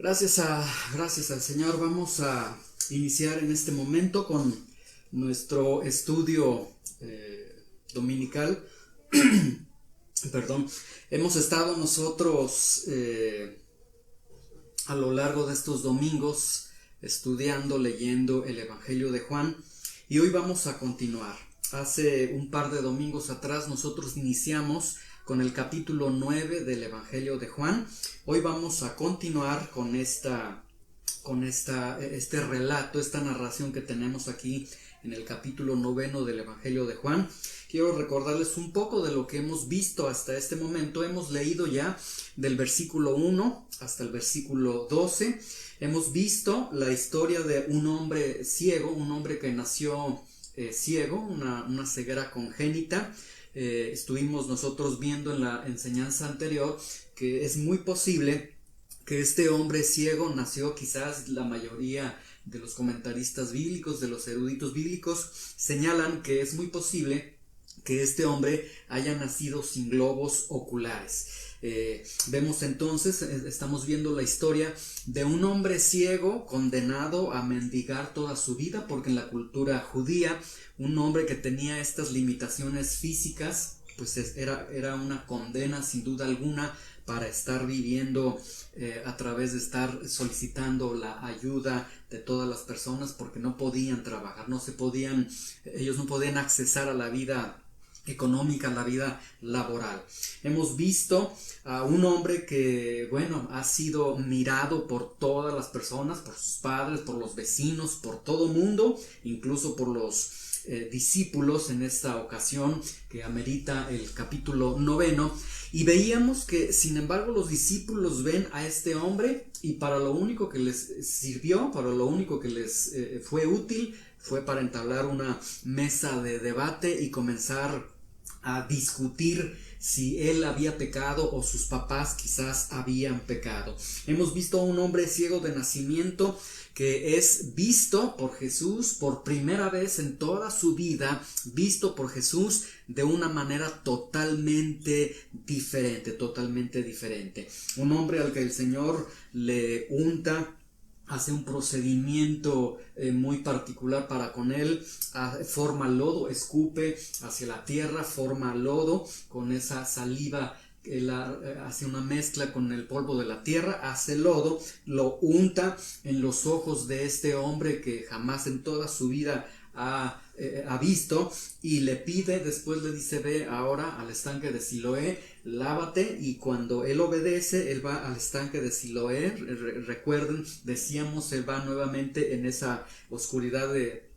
Gracias al Señor. Vamos a iniciar en este momento con nuestro estudio dominical. Perdón. Hemos estado nosotros a lo largo de estos domingos estudiando, leyendo el Evangelio de Juan, y hoy vamos a continuar. Hace un par de domingos atrás nosotros iniciamos con el capítulo 9 del Evangelio de Juan. Hoy vamos a continuar con este relato, esta narración que tenemos aquí en el capítulo 9 del Evangelio de Juan. Quiero recordarles un poco de lo que hemos visto hasta este momento. Hemos leído ya del versículo 1 hasta el versículo 12. Hemos visto la historia de un hombre ciego, un hombre que nació ciego, una ceguera congénita. Estuvimos nosotros viendo en la enseñanza anterior que es muy posible que este hombre ciego nació, quizás la mayoría de los comentaristas bíblicos, de los eruditos bíblicos, señalan que es muy posible que este hombre haya nacido sin globos oculares. Vemos entonces, estamos viendo la historia de un hombre ciego condenado a mendigar toda su vida, porque en la cultura judía un hombre que tenía estas limitaciones físicas pues era una condena sin duda alguna para estar viviendo a través de estar solicitando la ayuda de todas las personas, porque no podían trabajar, ellos no podían accesar a la vida económica, la vida laboral. Hemos visto a un hombre que, ha sido mirado por todas las personas, por sus padres, por los vecinos, por todo mundo, incluso por los discípulos en esta ocasión que amerita el capítulo 9. Y veíamos que sin embargo los discípulos ven a este hombre y para lo único que les sirvió, para lo único que les fue útil, fue para entablar una mesa de debate y comenzar a discutir si él había pecado o sus papás quizás habían pecado. Hemos visto a un hombre ciego de nacimiento que es visto por Jesús por primera vez en toda su vida, visto por Jesús de una manera totalmente diferente. Un hombre al que el Señor le unta, hace un procedimiento muy particular para con él, forma lodo, escupe hacia la tierra, forma lodo con esa saliva, hace una mezcla con el polvo de la tierra, hace lodo, lo unta en los ojos de este hombre que jamás en toda su vida ha visto, y le pide, después le dice: ve ahora al estanque de Siloé, lávate. Y cuando él obedece, él va al estanque de Siloé. Recuerden, decíamos, él va nuevamente en esa oscuridad de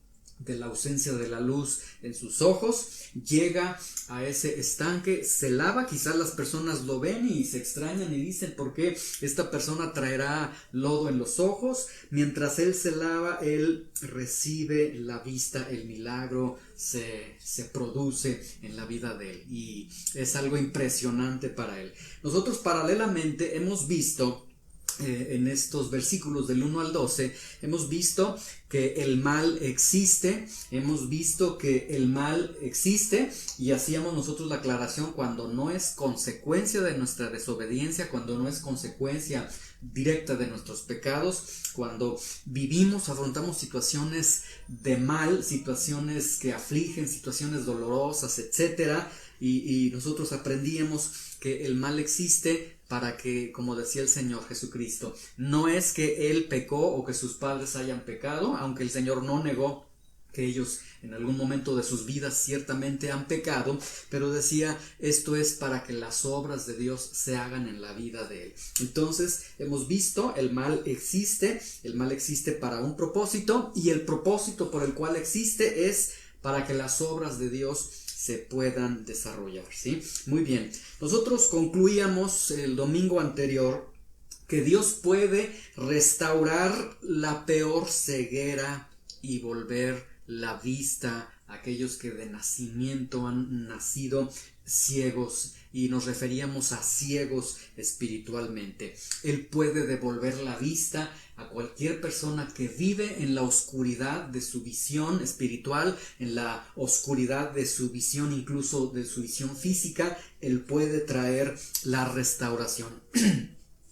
la ausencia de la luz en sus ojos, llega a ese estanque, se lava. Quizás las personas lo ven y se extrañan y dicen: ¿por qué esta persona traerá lodo en los ojos? Mientras él se lava, él recibe la vista, el milagro se produce en la vida de él y es algo impresionante para él. Nosotros paralelamente hemos visto en estos versículos del 1 al 12, hemos visto que el mal existe, y hacíamos nosotros la aclaración: cuando no es consecuencia de nuestra desobediencia, cuando no es consecuencia directa de nuestros pecados, cuando afrontamos situaciones de mal, situaciones que afligen, situaciones dolorosas, etcétera, y nosotros aprendíamos que el mal existe para que, como decía el Señor Jesucristo, no es que Él pecó o que sus padres hayan pecado, aunque el Señor no negó que ellos en algún momento de sus vidas ciertamente han pecado, pero decía: esto es para que las obras de Dios se hagan en la vida de Él. Entonces hemos visto, el mal existe para un propósito, y el propósito por el cual existe es para que las obras de Dios se puedan desarrollar, ¿sí? Muy bien, nosotros concluíamos el domingo anterior que Dios puede restaurar la peor ceguera y volver la vista a aquellos que de nacimiento han nacido ciegos, y nos referíamos a ciegos espiritualmente. Él puede devolver la vista a cualquier persona que vive en la oscuridad de su visión espiritual, en la oscuridad de su visión, incluso de su visión física. Él puede traer la restauración.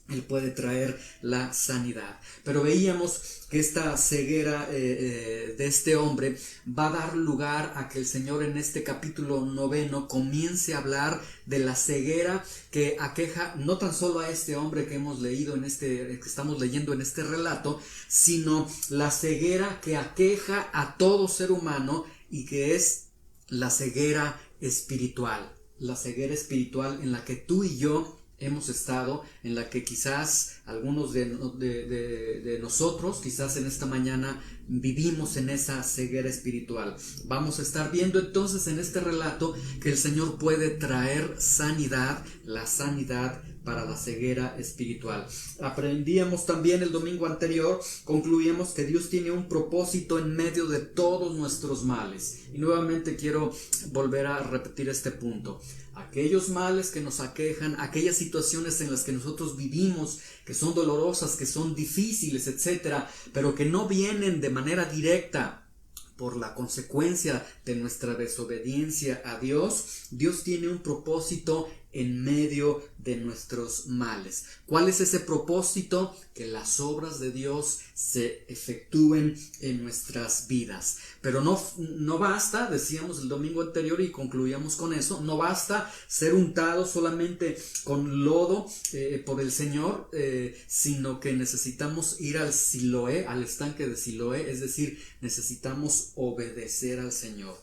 Él puede traer la sanidad. Pero veíamos que esta ceguera de este hombre va a dar lugar a que el Señor en este capítulo 9 comience a hablar de la ceguera que aqueja no tan solo a este hombre que hemos leído que estamos leyendo en este relato, sino la ceguera que aqueja a todo ser humano, y que es la ceguera espiritual. La ceguera espiritual en la que tú y yo hemos estado, en la que quizás algunos de nosotros, quizás en esta mañana, vivimos en esa ceguera espiritual. Vamos a estar viendo entonces en este relato que el Señor puede traer sanidad, la sanidad para la ceguera espiritual. Aprendíamos también el domingo anterior, concluíamos que Dios tiene un propósito en medio de todos nuestros males. Y nuevamente quiero volver a repetir este punto. Aquellos males que nos aquejan, aquellas situaciones en las que nosotros vivimos, que son dolorosas, que son difíciles, etcétera, pero que no vienen de manera directa por la consecuencia de nuestra desobediencia a Dios, Dios tiene un propósito en medio de nuestros males. ¿Cuál es ese propósito? Que las obras de Dios se efectúen en nuestras vidas. Pero no basta, decíamos el domingo anterior y concluíamos con eso, no basta ser untado solamente con lodo por el Señor, sino que necesitamos ir al Siloé, al estanque de Siloé, es decir, necesitamos obedecer al Señor.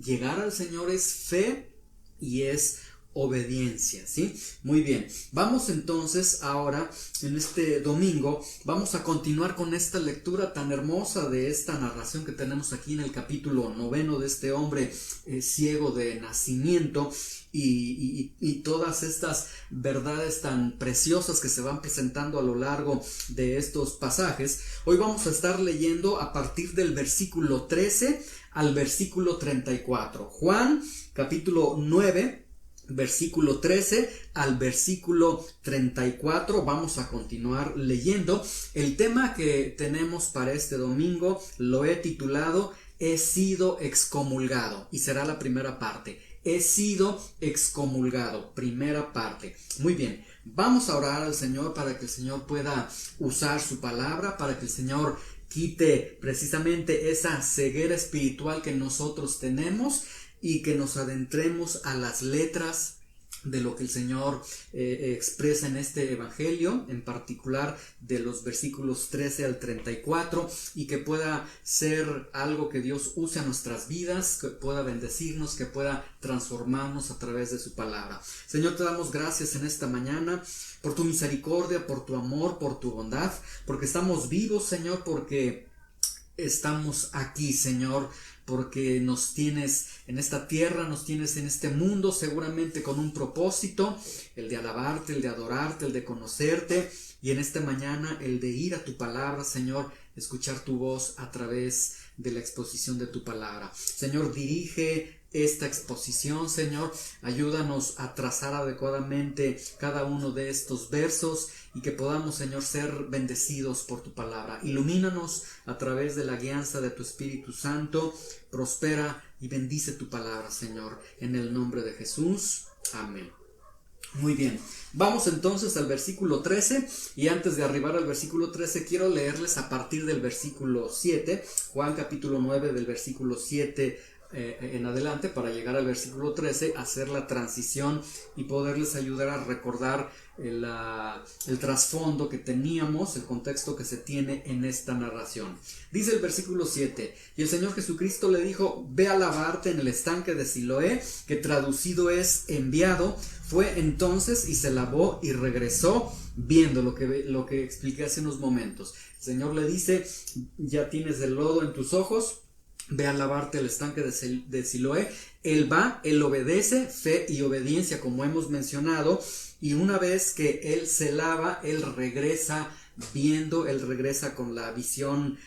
Llegar al Señor es fe y es obediencia, ¿sí? Muy bien, vamos entonces ahora en este domingo, vamos a continuar con esta lectura tan hermosa de esta narración que tenemos aquí en el capítulo 9 de este hombre ciego de nacimiento, y todas estas verdades tan preciosas que se van presentando a lo largo de estos pasajes. Hoy vamos a estar leyendo a partir del versículo 13 al versículo 34. Juan, capítulo 9, versículo 13 al versículo 34. Vamos a continuar leyendo. El tema que tenemos para este domingo lo he titulado He sido excomulgado, y será la primera parte. He sido excomulgado, primera parte. Muy bien, vamos a orar al Señor para que el Señor pueda usar su palabra, para que el Señor quite precisamente esa ceguera espiritual que nosotros tenemos, y que nos adentremos a las letras de lo que el Señor expresa en este evangelio, en particular de los versículos 13 al 34, y que pueda ser algo que Dios use a nuestras vidas, que pueda bendecirnos, que pueda transformarnos a través de su palabra. Señor, te damos gracias en esta mañana por tu misericordia, por tu amor, por tu bondad, porque estamos vivos, Señor, porque estamos aquí, Señor, porque nos tienes en esta tierra, nos tienes en este mundo, seguramente con un propósito, el de alabarte, el de adorarte, el de conocerte, y en esta mañana el de ir a tu palabra, Señor, escuchar tu voz a través de la exposición de tu palabra. Señor, dirige esta exposición, Señor, ayúdanos a trazar adecuadamente cada uno de estos versos, y que podamos, Señor, ser bendecidos por tu palabra. Ilumínanos a través de la guianza de tu Espíritu Santo. Prospera y bendice tu palabra, Señor, en el nombre de Jesús. Amén. Muy bien, vamos entonces al versículo 13, y antes de arribar al versículo 13 quiero leerles a partir del versículo 7, Juan capítulo 9 del versículo 7 en adelante, para llegar al versículo 13, hacer la transición y poderles ayudar a recordar el trasfondo que teníamos, el contexto que se tiene en esta narración. Dice el versículo 7: y el Señor Jesucristo le dijo: ve a lavarte en el estanque de Siloé, que traducido es enviado. Fue entonces y se lavó y regresó viendo, lo que expliqué hace unos momentos. El Señor le dice: ya tienes el lodo en tus ojos, ve a lavarte el estanque de Siloé. Él va, él obedece, fe y obediencia, como hemos mencionado, y una vez que él se lava, él regresa viendo, él regresa con la visión.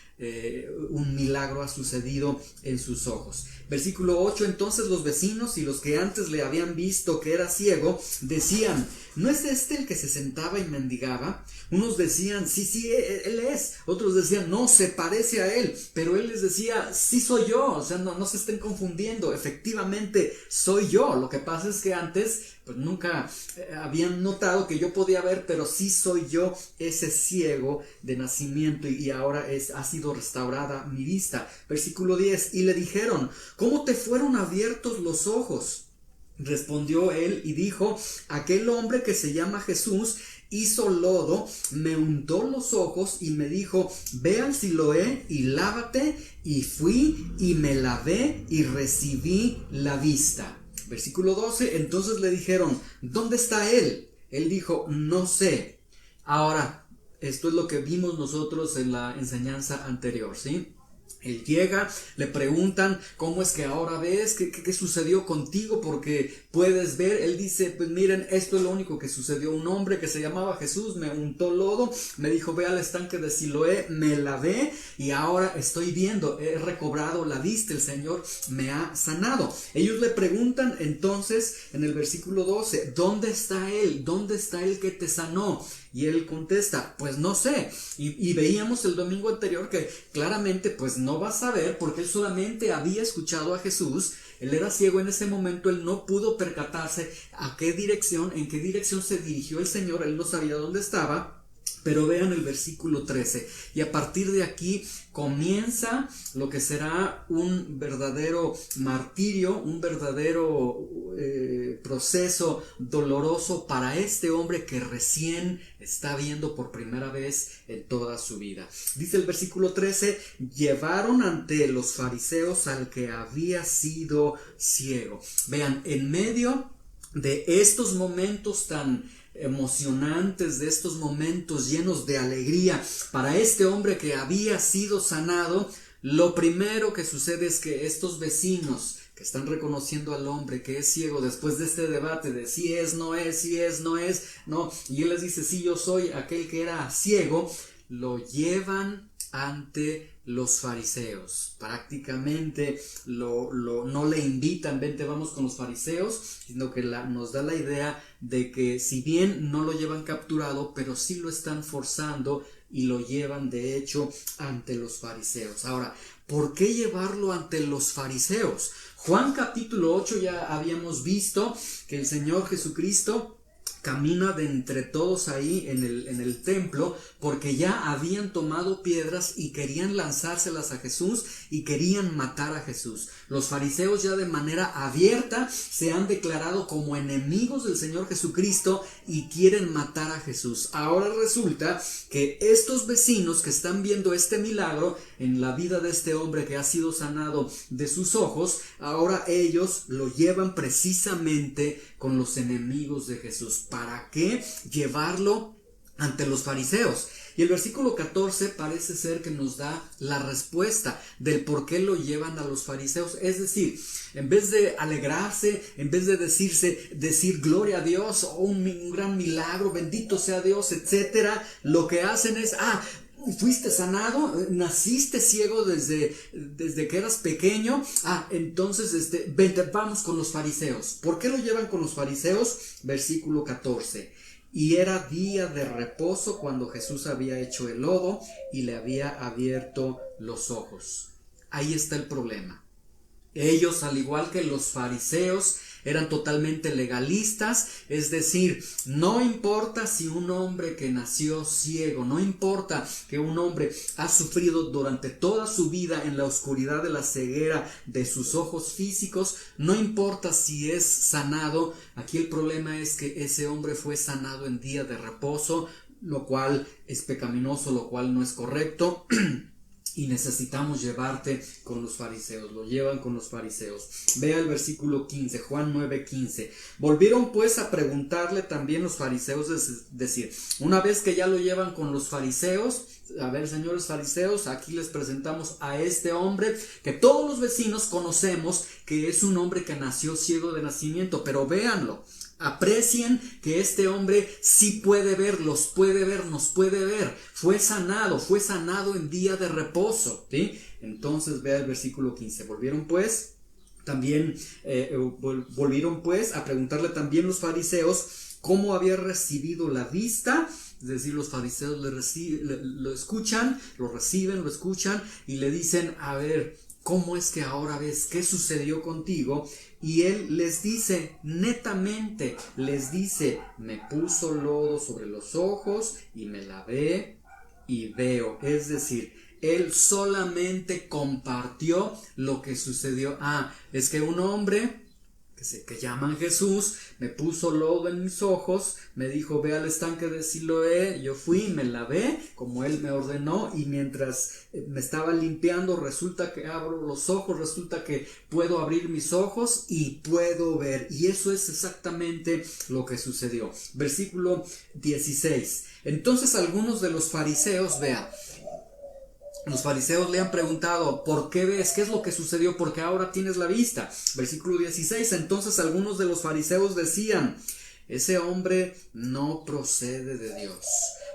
Un milagro ha sucedido en sus ojos. Versículo 8: entonces los vecinos y los que antes le habían visto que era ciego decían: ¿no es este el que se sentaba y mendigaba? Unos decían: sí, él es. Otros decían: no, se parece a él. Pero él les decía: sí soy yo. O sea, no se estén confundiendo, efectivamente soy yo. Lo que pasa es que antes pues nunca habían notado que yo podía ver, pero sí soy yo ese ciego de nacimiento y ahora ha sido restaurada mi vista. Versículo 10, y le dijeron, ¿cómo te fueron abiertos los ojos? Respondió él y dijo, aquel hombre que se llama Jesús hizo lodo, me untó los ojos y me dijo, ve al Siloé y lávate, y fui y me lavé y recibí la vista. Versículo 12, entonces le dijeron, ¿dónde está él? Él dijo, no sé. Ahora, esto es lo que vimos nosotros en la enseñanza anterior, ¿sí? Él llega, le preguntan, ¿cómo es que ahora ves? ¿Qué sucedió contigo? Porque puedes ver. Él dice, pues miren, esto es lo único que sucedió. Un hombre que se llamaba Jesús me untó lodo, me dijo, ve al estanque de Siloé, me lavé y ahora estoy viendo, he recobrado la vista, el Señor me ha sanado. Ellos le preguntan entonces en el versículo 12, ¿dónde está él? ¿Dónde está el que te sanó? Y él contesta, pues no sé. Y veíamos el domingo anterior que claramente pues no va a saber, porque él solamente había escuchado a Jesús. Él era ciego en ese momento, él no pudo percatarse en qué dirección se dirigió el Señor, él no sabía dónde estaba. Pero vean el versículo 13 y a partir de aquí comienza lo que será un verdadero martirio, un verdadero proceso doloroso para este hombre que recién está viendo por primera vez en toda su vida. Dice el versículo 13, llevaron ante los fariseos al que había sido ciego. Vean, en medio de estos momentos tan emocionantes, de estos momentos llenos de alegría para este hombre que había sido sanado, lo primero que sucede es que estos vecinos que están reconociendo al hombre que es ciego después de este debate de si es, no es, si es, no es, no, y él les dice, sí, yo soy aquel que era ciego, lo llevan ante los fariseos. Prácticamente no le invitan, vente, vamos con los fariseos, sino que nos da la idea de que si bien no lo llevan capturado, pero sí lo están forzando y lo llevan de hecho ante los fariseos. Ahora, ¿por qué llevarlo ante los fariseos? Juan capítulo 8 ya habíamos visto que el Señor Jesucristo camina de entre todos ahí en el templo, porque ya habían tomado piedras y querían lanzárselas a Jesús y querían matar a Jesús. Los fariseos ya de manera abierta se han declarado como enemigos del Señor Jesucristo y quieren matar a Jesús. Ahora resulta que estos vecinos que están viendo este milagro en la vida de este hombre que ha sido sanado de sus ojos, ahora ellos lo llevan precisamente con los enemigos de Jesús. ¿Para qué llevarlo ante los fariseos? Y el versículo 14 parece ser que nos da la respuesta del por qué lo llevan a los fariseos. Es decir, en vez de alegrarse, en vez de decir gloria a Dios, o un gran milagro, bendito sea Dios, etcétera, lo que hacen es, fuiste sanado, naciste ciego desde que eras pequeño, entonces vente, vamos con los fariseos. ¿Por qué lo llevan con los fariseos? Versículo 14. Y era día de reposo cuando Jesús había hecho el lodo y le había abierto los ojos. Ahí está el problema. Ellos, al igual que los fariseos, eran totalmente legalistas, es decir, no importa si un hombre que nació ciego, no importa que un hombre ha sufrido durante toda su vida en la oscuridad de la ceguera de sus ojos físicos, no importa si es sanado, aquí el problema es que ese hombre fue sanado en día de reposo, lo cual es pecaminoso, lo cual no es correcto. Y necesitamos llevarte con los fariseos. Lo llevan con los fariseos. Vea el versículo 15, Juan 9:15. Volvieron pues a preguntarle también los fariseos, decir, una vez que ya lo llevan con los fariseos, a ver, señores fariseos, aquí les presentamos a este hombre que todos los vecinos conocemos que es un hombre que nació ciego de nacimiento, pero véanlo. Aprecien que este hombre sí puede ver, los puede ver, nos puede ver. Fue sanado en día de reposo, ¿sí? Entonces vea el versículo 15. Volvieron pues a preguntarle también los fariseos cómo había recibido la vista. Es decir, los fariseos lo escuchan, lo reciben, lo escuchan y le dicen, a ver, ¿cómo es que ahora ves? ¿Qué sucedió contigo? Y él les dice, netamente, les dice, me puso lodo sobre los ojos y me lavé y veo. Es decir, él solamente compartió lo que sucedió. Es que un hombre que llaman Jesús me puso lodo en mis ojos, me dijo, ve al estanque de Siloé. Yo fui, me lavé como él me ordenó, y mientras me estaba limpiando, resulta que abro los ojos, resulta que puedo abrir mis ojos y puedo ver. Y eso es exactamente lo que sucedió. Versículo 16. Entonces algunos de los fariseos, los fariseos le han preguntado, ¿por qué ves? ¿Qué es lo que sucedió? Porque ahora tienes la vista. Versículo 16. Entonces algunos de los fariseos decían, ese hombre no procede de Dios,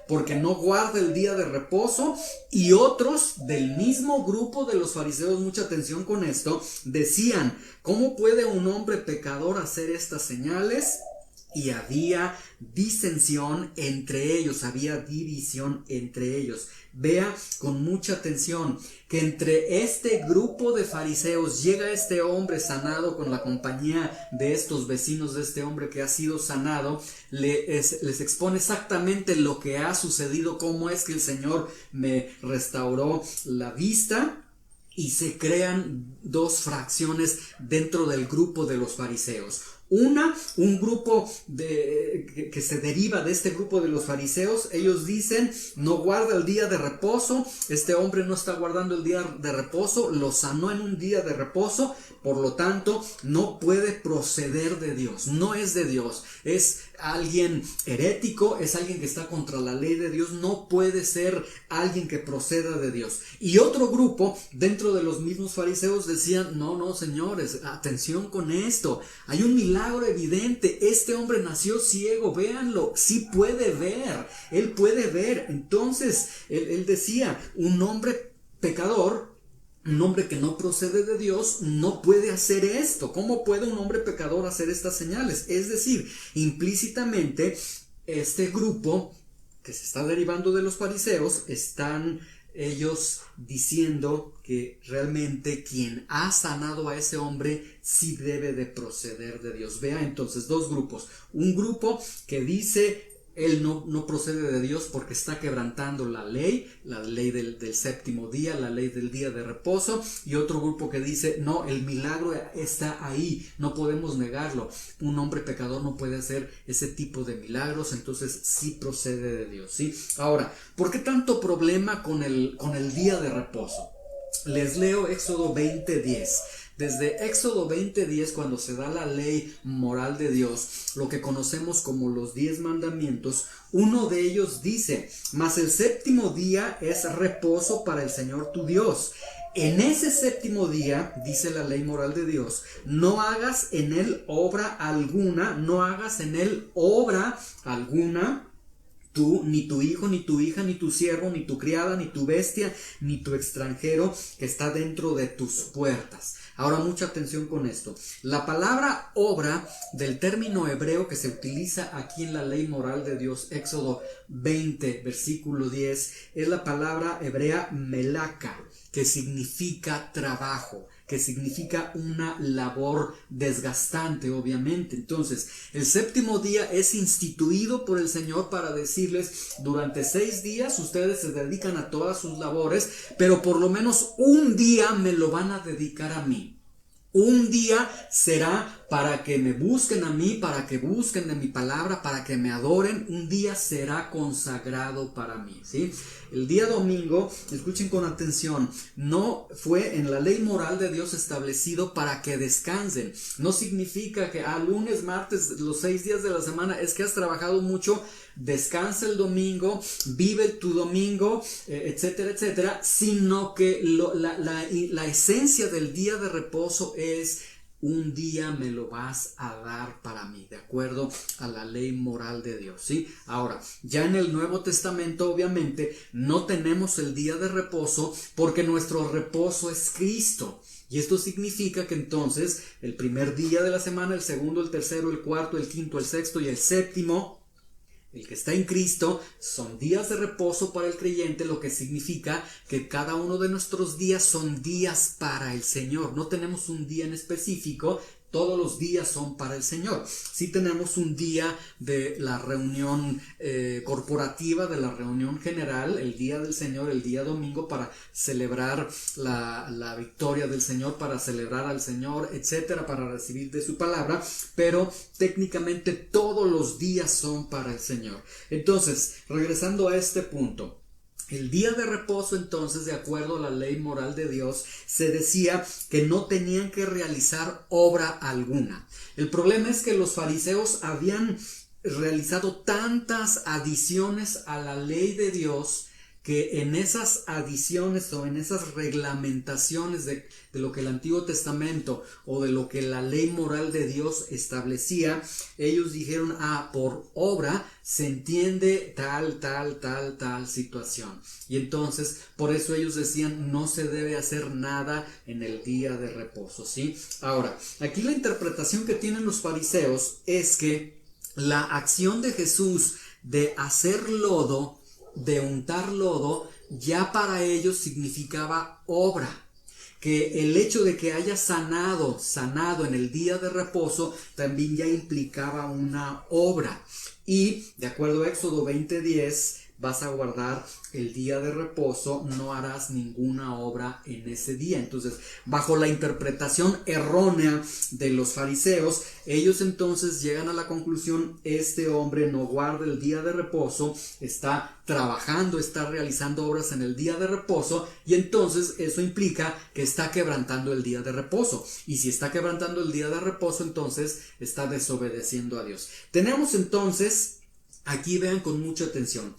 porque no guarda el día de reposo. Y otros del mismo grupo de los fariseos, mucha atención con esto, decían, ¿cómo puede un hombre pecador hacer estas señales? Y había disensión entre ellos, había división entre ellos. Vea con mucha atención que entre este grupo de fariseos llega este hombre sanado con la compañía de estos vecinos de este hombre que ha sido sanado. Les expone exactamente lo que ha sucedido, cómo es que el Señor me restauró la vista. Y se crean dos fracciones dentro del grupo de los fariseos. Un grupo que se deriva de este grupo de los fariseos. Ellos dicen, no guarda el día de reposo. Este hombre no está guardando el día de reposo, lo sanó en un día de reposo, por lo tanto no puede proceder de Dios, no es de Dios, es alguien herético, es alguien que está contra la ley de Dios, no puede ser alguien que proceda de Dios. Y otro grupo dentro de los mismos fariseos decían, no señores, atención con esto, hay un milagro evidente, este hombre nació ciego, véanlo, sí puede ver, él puede ver. Entonces él decía, un hombre pecador, un hombre que no procede de Dios no puede hacer esto. ¿Cómo puede un hombre pecador hacer estas señales? Es decir, implícitamente este grupo que se está derivando de los fariseos están ellos diciendo que realmente quien ha sanado a ese hombre sí debe de proceder de Dios. Vea entonces dos grupos. Un grupo que dice él no procede de Dios porque está quebrantando la ley del séptimo día, la ley del día de reposo. Y otro grupo que dice, no, el milagro está ahí, no podemos negarlo. Un hombre pecador no puede hacer ese tipo de milagros, entonces sí procede de Dios, ¿sí? Ahora, ¿por qué tanto problema con el día de reposo? Les leo Éxodo 20:10. Desde Éxodo 20:10, cuando se da la ley moral de Dios, lo que conocemos como los 10 mandamientos, uno de ellos dice, mas el séptimo día es reposo para el Señor tu Dios. En ese séptimo día, dice la ley moral de Dios, no hagas en él obra alguna, tú, ni tu hijo, ni tu hija, ni tu siervo, ni tu criada, ni tu bestia, ni tu extranjero que está dentro de tus puertas. Ahora mucha atención con esto. La palabra obra del término hebreo que se utiliza aquí en la ley moral de Dios, Éxodo 20, versículo 10, es la palabra hebrea melaka, que significa trabajo, que significa una labor desgastante, obviamente. Entonces, el séptimo día es instituido por el Señor para decirles, durante 6 días ustedes se dedican a todas sus labores, pero por lo menos un día me lo van a dedicar a mí. Un día será para que me busquen a mí, para que busquen de mi palabra, para que me adoren. Un día será consagrado para mí, ¿sí? El día domingo, escuchen con atención, no fue en la ley moral de Dios establecido para que descansen. No significa que lunes, martes, los 6 días de la semana, es que has trabajado mucho, descansa el domingo, vive tu domingo, etcétera, etcétera, sino que la esencia del día de reposo es: un día me lo vas a dar para mí, de acuerdo a la ley moral de Dios, ¿sí? Ahora, ya en el Nuevo Testamento, obviamente, no tenemos el día de reposo porque nuestro reposo es Cristo. Y esto significa que entonces el primer día de la semana, el segundo, el tercero, el cuarto, el quinto, el sexto y el séptimo, el que está en Cristo, son días de reposo para el creyente, lo que significa que cada uno de nuestros días son días para el Señor. No tenemos un día en específico, Todos los días son para el Señor. Sí tenemos un día de la reunión corporativa, de la reunión general, el día del Señor, el día domingo, para celebrar la victoria del Señor, para celebrar al Señor, etcétera, para recibir de su palabra, pero técnicamente todos los días son para el Señor. Entonces, regresando a este punto, el día de reposo, entonces, de acuerdo a la ley moral de Dios, se decía que no tenían que realizar obra alguna. El problema es que los fariseos habían realizado tantas adiciones a la ley de Dios que en esas adiciones o en esas reglamentaciones de lo que el Antiguo Testamento o de lo que la ley moral de Dios establecía, ellos dijeron, por obra se entiende tal situación. Y entonces, por eso ellos decían, no se debe hacer nada en el día de reposo, ¿sí? Ahora, aquí la interpretación que tienen los fariseos es que la acción de Jesús de hacer lodo, de untar lodo, ya para ellos significaba obra, que el hecho de que haya sanado en el día de reposo también ya implicaba una obra. Y de acuerdo a Éxodo 20:10, vas a guardar el día de reposo, no harás ninguna obra en ese día. Entonces, bajo la interpretación errónea de los fariseos, ellos entonces llegan a la conclusión, este hombre no guarda el día de reposo, está trabajando, está realizando obras en el día de reposo, y entonces eso implica que está quebrantando el día de reposo. Y si está quebrantando el día de reposo, entonces está desobedeciendo a Dios. Tenemos entonces, aquí vean con mucha atención,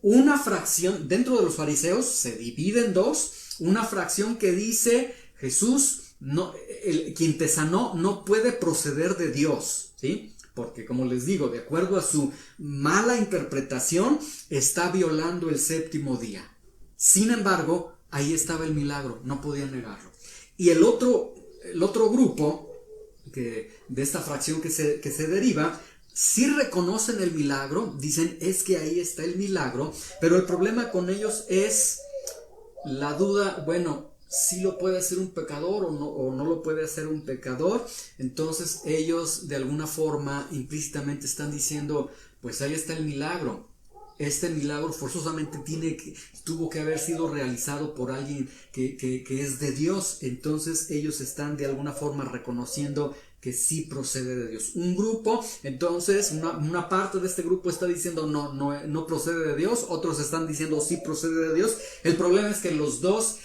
una fracción dentro de los fariseos se divide en dos, una fracción que dice Jesús, quien te sanó no puede proceder de Dios, ¿sí? Porque, como les digo, de acuerdo a su mala interpretación, está violando el séptimo día. Sin embargo, ahí estaba el milagro, no podían negarlo. Y el otro grupo de esta fracción que se deriva, sí reconocen el milagro, dicen es que ahí está el milagro, pero el problema con ellos es la duda, bueno, si lo puede hacer un pecador o no lo puede hacer un pecador. Entonces ellos de alguna forma implícitamente están diciendo, pues ahí está el milagro. Este milagro forzosamente tuvo que haber sido realizado por alguien que es de Dios. Entonces ellos están de alguna forma reconociendo que sí procede de Dios. Un grupo, entonces, una parte de este grupo está diciendo no procede de Dios, otros están diciendo sí procede de Dios. El problema es que los dos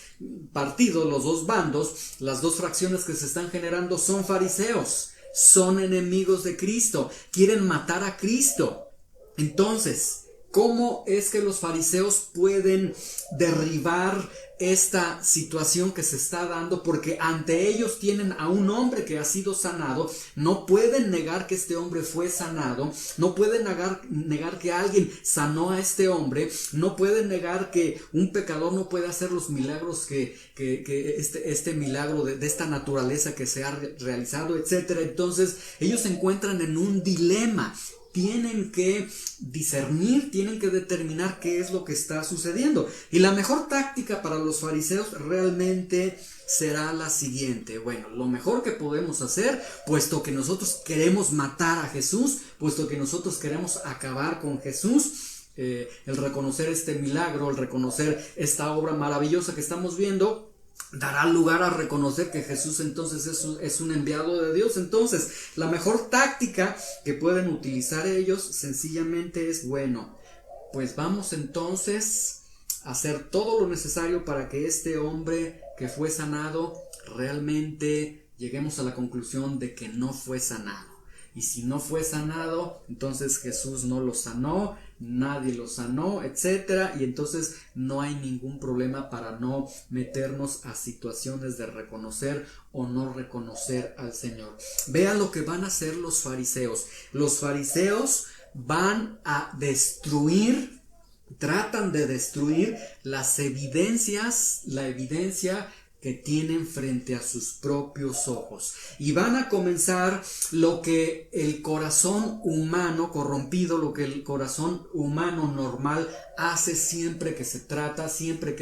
partidos, los dos bandos, las dos fracciones que se están generando son fariseos, son enemigos de Cristo, quieren matar a Cristo. Entonces, ¿cómo es que los fariseos pueden derribar esta situación que se está dando? Porque ante ellos tienen a un hombre que ha sido sanado, no pueden negar que este hombre fue sanado, no pueden negar que alguien sanó a este hombre, no pueden negar que un pecador no puede hacer los milagros que este milagro de esta naturaleza que se ha realizado, etcétera. Entonces ellos se encuentran en un dilema. Tienen que discernir, tienen que determinar qué es lo que está sucediendo. Y la mejor táctica para los fariseos realmente será la siguiente. Bueno, lo mejor que podemos hacer, puesto que nosotros queremos matar a Jesús, puesto que nosotros queremos acabar con Jesús, el reconocer este milagro, el reconocer esta obra maravillosa que estamos viendo, dará lugar a reconocer que Jesús entonces es un enviado de Dios. Entonces, la mejor táctica que pueden utilizar ellos sencillamente es, bueno, pues vamos entonces a hacer todo lo necesario para que este hombre que fue sanado realmente lleguemos a la conclusión de que no fue sanado. Y si no fue sanado, entonces Jesús no lo sanó, nadie lo sanó, etcétera, y entonces no hay ningún problema para no meternos a situaciones de reconocer o no reconocer al Señor. Vean lo que van a hacer los fariseos. Los fariseos van a destruir, tratan de destruir las evidencias, la evidencia que tienen frente a sus propios ojos, y van a comenzar lo que el corazón humano corrompido, lo que el corazón humano normal hace siempre que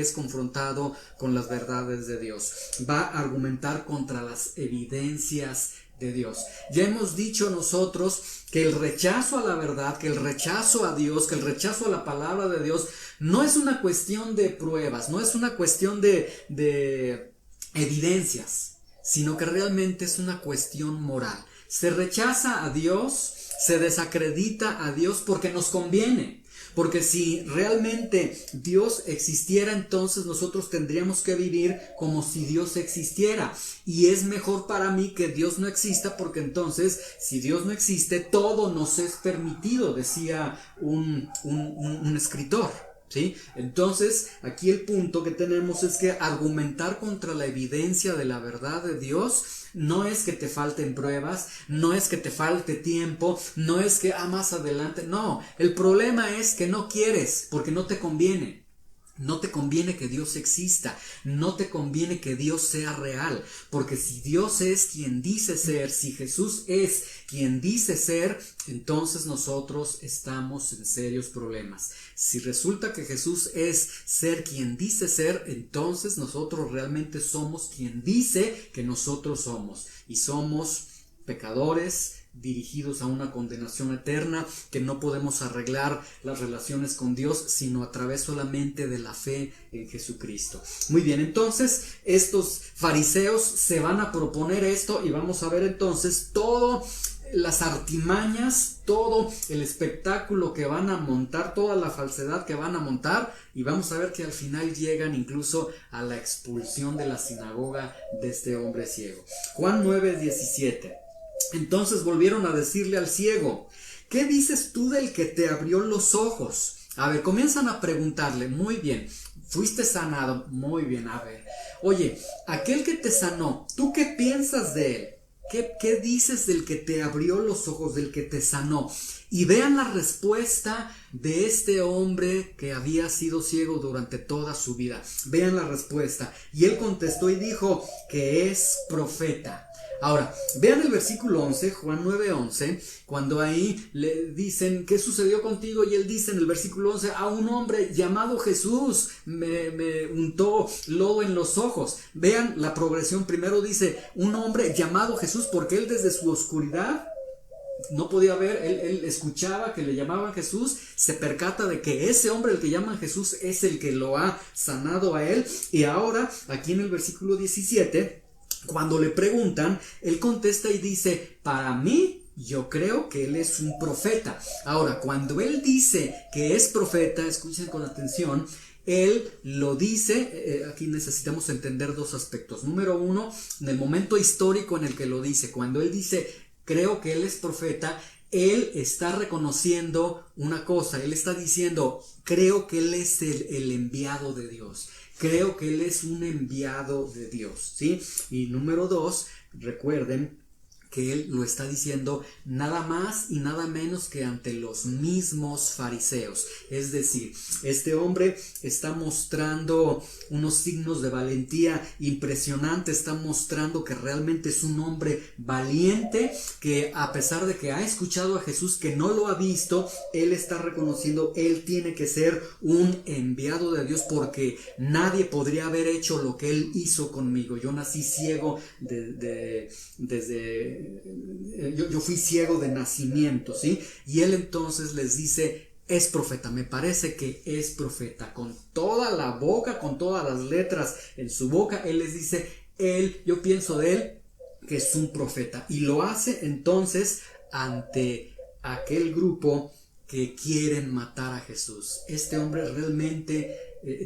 es confrontado con las verdades de Dios. Va a argumentar contra las evidencias de Dios. Ya hemos dicho nosotros que el rechazo a la verdad, que el rechazo a Dios, que el rechazo a la palabra de Dios no es una cuestión de pruebas, no es una cuestión de evidencias, sino que realmente es una cuestión moral. Se rechaza a Dios, se desacredita a Dios porque nos conviene. Porque si realmente Dios existiera, entonces nosotros tendríamos que vivir como si Dios existiera. Y es mejor para mí que Dios no exista, porque entonces, si Dios no existe, todo nos es permitido, decía un escritor. ¿Sí? Entonces, aquí el punto que tenemos es que argumentar contra la evidencia de la verdad de Dios no es que te falten pruebas, no es que te falte tiempo, no es que más adelante, no, el problema es que no quieres porque no te conviene. No te conviene que Dios exista, no te conviene que Dios sea real, porque si Dios es quien dice ser, si Jesús es quien dice ser, entonces nosotros estamos en serios problemas. Si resulta que Jesús es ser quien dice ser, entonces nosotros realmente somos quien dice que nosotros somos, y somos pecadores dirigidos a una condenación eterna, que no podemos arreglar las relaciones con Dios sino a través solamente de la fe en Jesucristo. Muy bien, entonces estos fariseos se van a proponer esto y vamos a ver entonces todas las artimañas, todo el espectáculo que van a montar, toda la falsedad que van a montar, y vamos a ver que al final llegan incluso a la expulsión de la sinagoga de este hombre ciego. Juan 9:17. Entonces volvieron a decirle al ciego: ¿qué dices tú del que te abrió los ojos? A ver, comienzan a preguntarle: muy bien, fuiste sanado, muy bien, a ver, oye, aquel que te sanó, ¿tú qué piensas de él? ¿Qué dices del que te abrió los ojos, del que te sanó? Y vean la respuesta de este hombre que había sido ciego durante toda su vida. Vean la respuesta. Y él contestó y dijo que es profeta. Ahora, vean el versículo 11, Juan 9:11, cuando ahí le dicen: ¿qué sucedió contigo? Y él dice en el versículo 11: a un hombre llamado Jesús me untó lodo en los ojos. Vean la progresión. Primero dice un hombre llamado Jesús, porque él desde su oscuridad no podía ver, él escuchaba que le llamaban Jesús, se percata de que ese hombre al que llaman Jesús es el que lo ha sanado a él. Y ahora, aquí en el versículo 17, cuando le preguntan, él contesta y dice: para mí, yo creo que él es un profeta. Ahora, cuando él dice que es profeta, escuchen con atención, él lo dice, aquí necesitamos entender dos aspectos. Número uno, en el momento histórico en el que lo dice, cuando él dice: creo que él es profeta, él está reconociendo una cosa, él está diciendo: creo que él es el enviado de Dios. Creo que él es un enviado de Dios, ¿sí? Y número dos, recuerden que él lo está diciendo nada más y nada menos que ante los mismos fariseos. Es decir, este hombre está mostrando unos signos de valentía impresionantes, está mostrando que realmente es un hombre valiente, que a pesar de que ha escuchado a Jesús, que no lo ha visto, él está reconociendo, él tiene que ser un enviado de Dios, porque nadie podría haber hecho lo que él hizo conmigo. Yo nací ciego yo fui ciego de nacimiento, ¿sí? Y él entonces les dice: es profeta, me parece que es profeta. Con toda la boca, con todas las letras en su boca, él les dice: yo pienso de él que es un profeta. Y lo hace entonces ante aquel grupo que quieren matar a Jesús. Este hombre realmente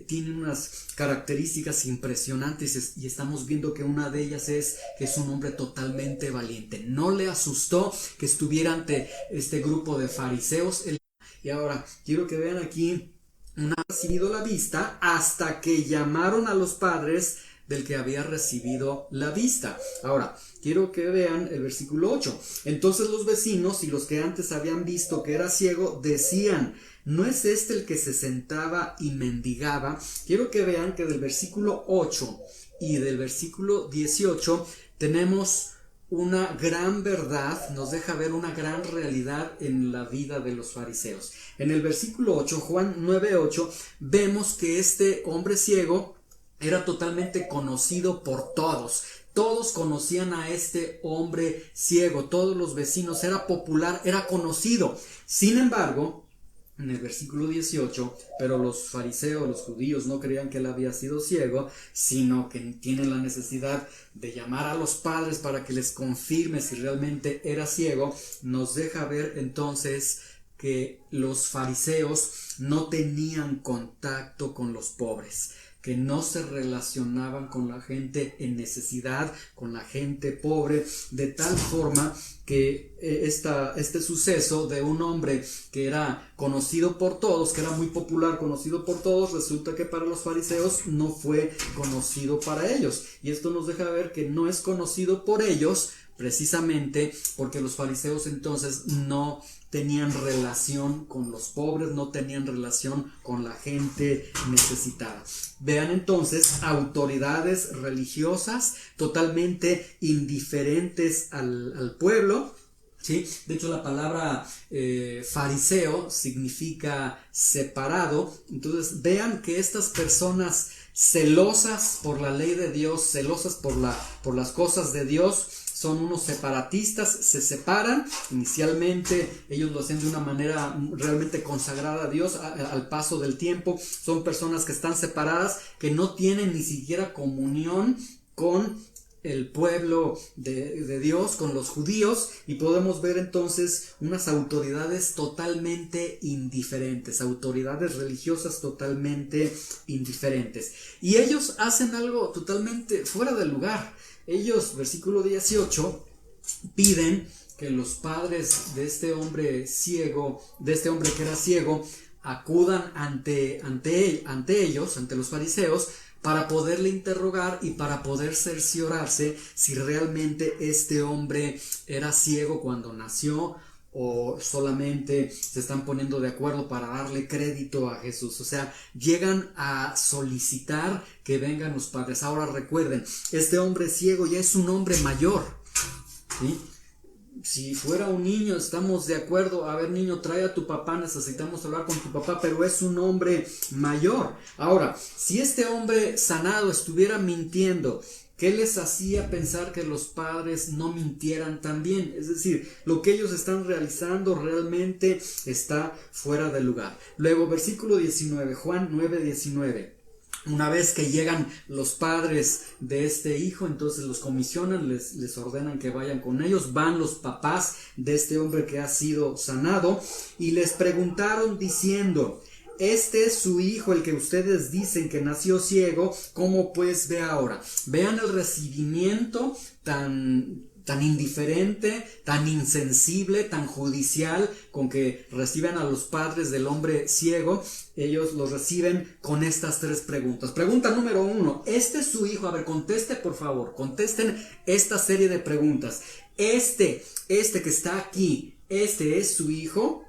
tiene unas características impresionantes, y estamos viendo que una de ellas es que es un hombre totalmente valiente. No le asustó que estuviera ante este grupo de fariseos. Y ahora quiero que vean aquí: no ha recibido la vista hasta que llamaron a los padres del que había recibido la vista. Ahora, quiero que vean el versículo 8. Entonces los vecinos y los que antes habían visto que era ciego decían: ¿no es este el que se sentaba y mendigaba? Quiero que vean que del versículo 8 y del versículo 18 tenemos una gran verdad, nos deja ver una gran realidad en la vida de los fariseos. En el versículo 8, Juan 9:8, vemos que este hombre ciego era totalmente conocido por todos. Todos conocían a este hombre ciego, todos los vecinos, era popular, era conocido. Sin embargo, en el versículo 18, pero los fariseos, los judíos, no creían que él había sido ciego, sino que tienen la necesidad de llamar a los padres para que les confirme si realmente era ciego. Nos deja ver entonces que los fariseos no tenían contacto con los pobres, que no se relacionaban con la gente en necesidad, con la gente pobre, de tal forma que este suceso de un hombre que era conocido por todos, que era muy popular, conocido por todos, resulta que para los fariseos no fue conocido para ellos. Y esto nos deja ver que no es conocido por ellos, precisamente porque los fariseos entonces no tenían relación con los pobres, no tenían relación con la gente necesitada. Vean entonces, autoridades religiosas totalmente indiferentes al pueblo, ¿sí? De hecho, la palabra fariseo significa separado. Entonces vean que estas personas celosas por la ley de Dios, celosas por las cosas de Dios, son unos separatistas, se separan. Inicialmente ellos lo hacen de una manera realmente consagrada a Dios. Al paso del tiempo son personas que están separadas, que no tienen ni siquiera comunión con el pueblo de Dios, con los judíos, y podemos ver entonces unas autoridades totalmente indiferentes, autoridades religiosas totalmente indiferentes, y ellos hacen algo totalmente fuera de lugar. Ellos, versículo 18, piden que los padres de este hombre ciego, de este hombre que era ciego, acudan ante ellos, ante los fariseos, para poderle interrogar y para poder cerciorarse si realmente este hombre era ciego cuando nació, o solamente se están poniendo de acuerdo para darle crédito a Jesús. O sea, llegan a solicitar que vengan los padres. Ahora recuerden, este hombre ciego ya es un hombre mayor, ¿sí? Si fuera un niño, estamos de acuerdo, a ver, niño, trae a tu papá, necesitamos hablar con tu papá, pero es un hombre mayor. Ahora, si este hombre sanado estuviera mintiendo, ¿qué les hacía pensar que los padres no mintieran también? Es decir, lo que ellos están realizando realmente está fuera de lugar. Luego, versículo 19, Juan 9:19. Una vez que llegan los padres de este hijo, entonces los comisionan, les ordenan que vayan con ellos. Van los papás de este hombre que ha sido sanado y les preguntaron diciendo: este es su hijo, el que ustedes dicen que nació ciego, ¿cómo pues ve ahora? Vean el recibimiento tan indiferente, tan insensible, tan judicial con que reciben a los padres del hombre ciego. Ellos los reciben con estas tres preguntas. Pregunta número 1, ¿este es su hijo? A ver, conteste por favor, contesten esta serie de preguntas. Este que está aquí, ¿este es su hijo?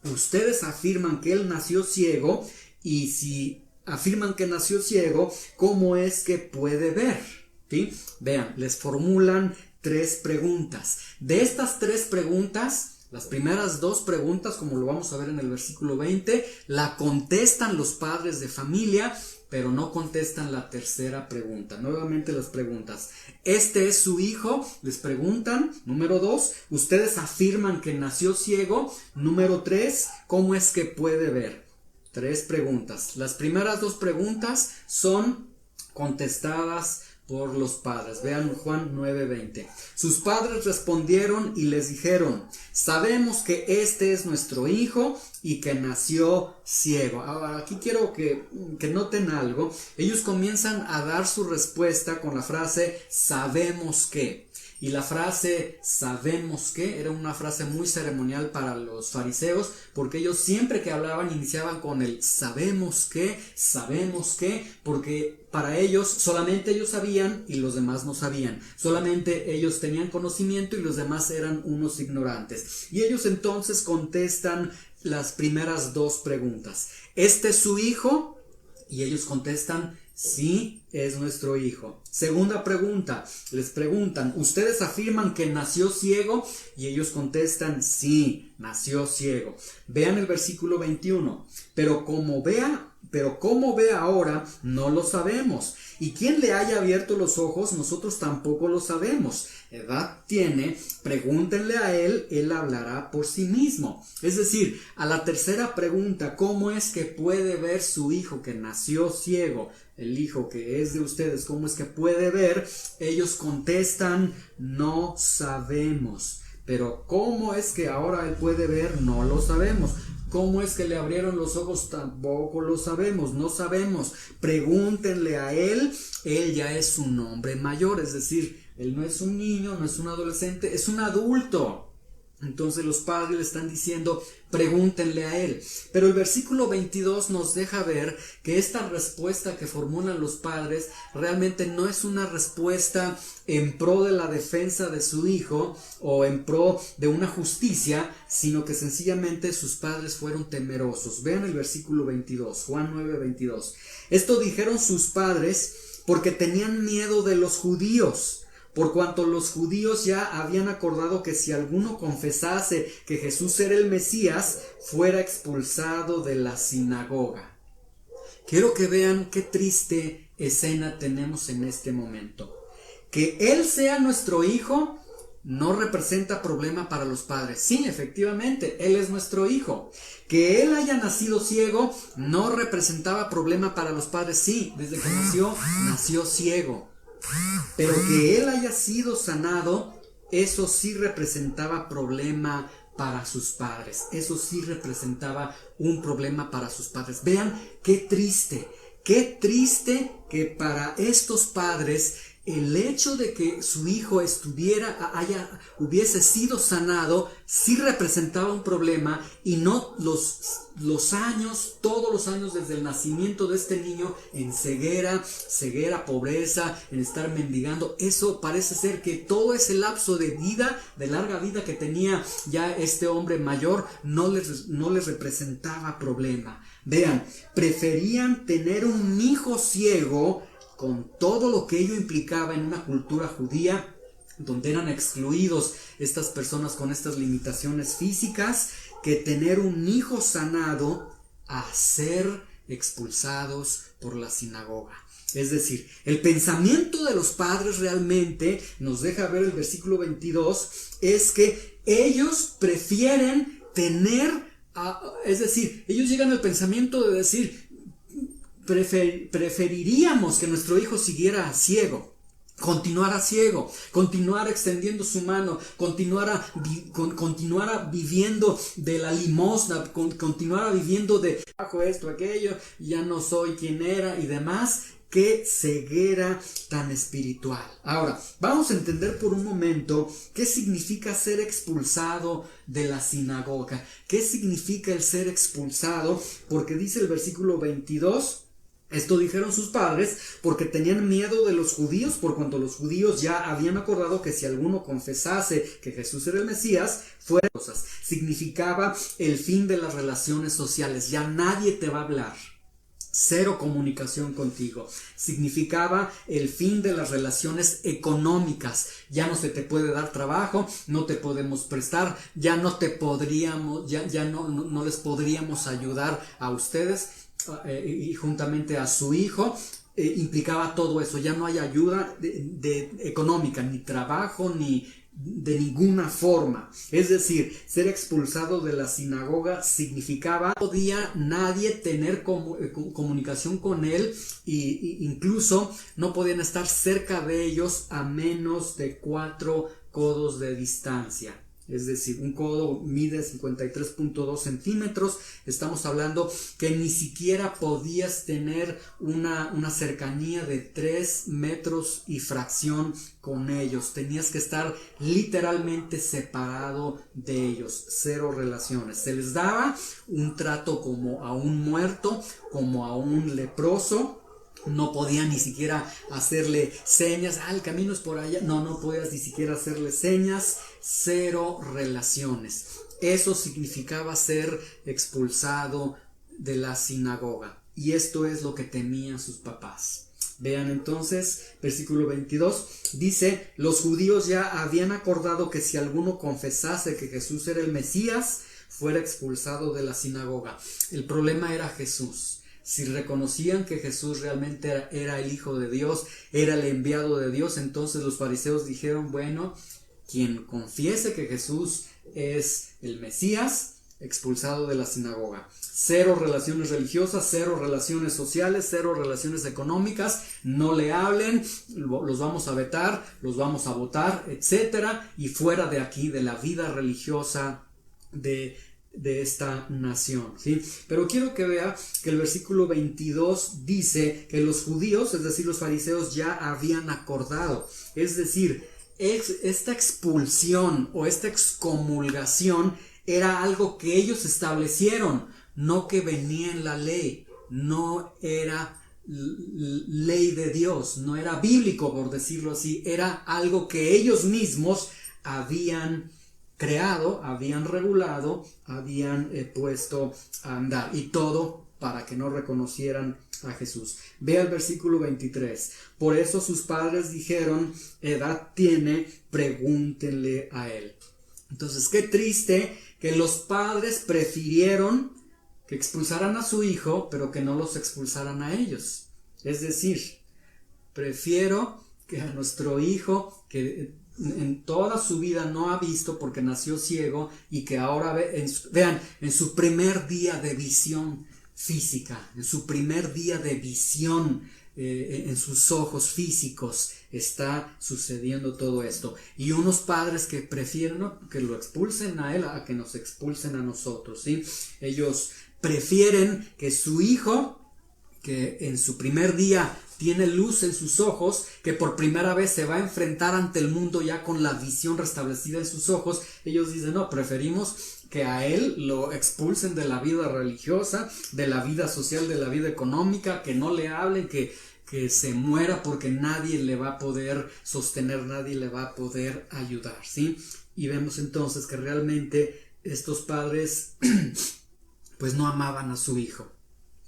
Ustedes afirman que él nació ciego, y si afirman que nació ciego, ¿cómo es que puede ver? ¿Sí? Vean, les formulan tres preguntas. De estas tres preguntas, las primeras dos preguntas, como lo vamos a ver en el versículo 20, la contestan los padres de familia, pero no contestan la tercera pregunta. Nuevamente las preguntas: ¿este es su hijo? Les preguntan. Número 2, ustedes afirman que nació ciego. Número 3, ¿cómo es que puede ver? Tres preguntas. Las primeras dos preguntas son contestadas por los padres. Vean Juan 9:20. Sus padres respondieron y les dijeron: sabemos que este es nuestro hijo y que nació ciego. Ahora, aquí quiero que noten algo. Ellos comienzan a dar su respuesta con la frase sabemos que. Y la frase sabemos que era una frase muy ceremonial para los fariseos, porque ellos siempre que hablaban iniciaban con el sabemos que, porque para ellos solamente ellos sabían y los demás no sabían. Solamente ellos tenían conocimiento y los demás eran unos ignorantes. Y ellos entonces contestan las primeras dos preguntas. ¿Este es su hijo? Y ellos contestan: sí, es nuestro hijo. Segunda pregunta, les preguntan: ¿ustedes afirman que nació ciego? Y ellos contestan: sí, nació ciego. Vean el versículo 21. Pero como pero cómo ve ahora no lo sabemos. Y quién le haya abierto los ojos, nosotros tampoco lo sabemos. Edad tiene, pregúntenle a él, él hablará por sí mismo. Es decir, a la tercera pregunta, ¿cómo es que puede ver su hijo que nació ciego? El hijo que es de ustedes, ¿cómo es que puede ver? Ellos contestan, no sabemos. Pero ¿cómo es que ahora él puede ver? No lo sabemos. ¿Cómo es que le abrieron los ojos? Tampoco lo sabemos, no sabemos. Pregúntenle a él, él ya es un hombre mayor, es decir, él no es un niño, no es un adolescente, es un adulto. Entonces los padres le están diciendo, pregúntenle a él. Pero el versículo 22 nos deja ver que esta respuesta que formulan los padres realmente no es una respuesta en pro de la defensa de su hijo o en pro de una justicia, sino que sencillamente sus padres fueron temerosos. Vean el versículo 22, Juan 9:22. Esto dijeron sus padres porque tenían miedo de los judíos, por cuanto los judíos ya habían acordado que si alguno confesase que Jesús era el Mesías, fuera expulsado de la sinagoga. Quiero que vean qué triste escena tenemos en este momento. Que Él sea nuestro hijo no representa problema para los padres. Sí, efectivamente, Él es nuestro hijo. Que Él haya nacido ciego no representaba problema para los padres. Sí, desde que nació ciego. Pero que él haya sido sanado, eso sí representaba problema para sus padres. Eso sí representaba un problema para sus padres. Vean qué triste que para estos padres el hecho de que su hijo hubiese sido sanado, sí representaba un problema, y no los años, todos los años desde el nacimiento de este niño en ceguera, pobreza, en estar mendigando. Eso parece ser que todo ese lapso de vida, de larga vida que tenía ya este hombre mayor, no les representaba problema. Vean, preferían tener un hijo ciego, con todo lo que ello implicaba en una cultura judía, donde eran excluidos estas personas con estas limitaciones físicas, que tener un hijo sanado a ser expulsados por la sinagoga. Es decir, el pensamiento de los padres realmente, nos deja ver el versículo 22, es que ellos prefieren tener, es decir, ellos llegan al pensamiento de decir, preferiríamos que nuestro hijo siguiera ciego, continuara extendiendo su mano, continuara viviendo de la limosna, continuara viviendo de bajo esto, aquello, ya no soy quien era y demás. Qué ceguera tan espiritual. Ahora, vamos a entender por un momento qué significa ser expulsado de la sinagoga. ¿Qué significa el ser expulsado? Porque dice el versículo 22, esto dijeron sus padres porque tenían miedo de los judíos, por cuanto los judíos ya habían acordado que si alguno confesase que Jesús era el Mesías, fuera cosas. Significaba el fin de las relaciones sociales. Ya nadie te va a hablar. Cero comunicación contigo. Significaba el fin de las relaciones económicas. Ya no se te puede dar trabajo, no te podemos prestar, ya no te podríamos, ya no les podríamos ayudar a ustedes y juntamente a su hijo. Implicaba todo eso. Ya no hay ayuda económica, ni trabajo, ni de ninguna forma. Es decir, ser expulsado de la sinagoga significaba no podía nadie tener comunicación con él, y incluso no podían estar cerca de ellos a menos de 4 codos de distancia. Es decir, un codo mide 53.2 centímetros. Estamos hablando que ni siquiera podías tener una cercanía de 3 metros y fracción con ellos. Tenías que estar literalmente separado de ellos. Cero relaciones. Se les daba un trato como a un muerto, como a un leproso. No podían ni siquiera hacerle señas, el camino es por allá. No podías ni siquiera hacerle señas. Cero relaciones. Eso significaba ser expulsado de la sinagoga. Y esto es lo que temían sus papás. Vean entonces, versículo 22, dice, los judíos ya habían acordado que si alguno confesase que Jesús era el Mesías, fuera expulsado de la sinagoga. El problema era Jesús. Si reconocían que Jesús realmente era el Hijo de Dios, era el enviado de Dios, entonces los fariseos dijeron, bueno, quien confiese que Jesús es el Mesías, expulsado de la sinagoga. Cero relaciones religiosas, cero relaciones sociales, cero relaciones económicas, no le hablen, los vamos a vetar, los vamos a votar, etcétera, y fuera de aquí, de la vida religiosa de esta nación, ¿sí? Pero quiero que vea que el versículo 22 dice que los judíos, es decir, los fariseos, ya habían acordado, es decir, esta expulsión o esta excomulgación era algo que ellos establecieron, no que venía en la ley, no era ley de Dios, no era bíblico, por decirlo así, era algo que ellos mismos habían creado, habían regulado, habían puesto a andar, y todo para que no reconocieran a Jesús. Vea el versículo 23. Por eso sus padres dijeron, edad tiene, pregúntenle a él. Entonces, qué triste que los padres prefirieron que expulsaran a su hijo, pero que no los expulsaran a ellos. Es decir, prefiero que a nuestro hijo, que en toda su vida no ha visto porque nació ciego, y que ahora vean, en su primer día de visión física, en su primer día de visión, en sus ojos físicos está sucediendo todo esto, y unos padres que prefieren que lo expulsen a él a que nos expulsen a nosotros, ¿sí? Ellos prefieren que su hijo, que en su primer día tiene luz en sus ojos, que por primera vez se va a enfrentar ante el mundo ya con la visión restablecida en sus ojos, ellos dicen, no, preferimos que a él lo expulsen de la vida religiosa, de la vida social, de la vida económica, que no le hablen, que se muera, porque nadie le va a poder sostener, nadie le va a poder ayudar, ¿sí? Y vemos entonces que realmente estos padres pues no amaban a su hijo,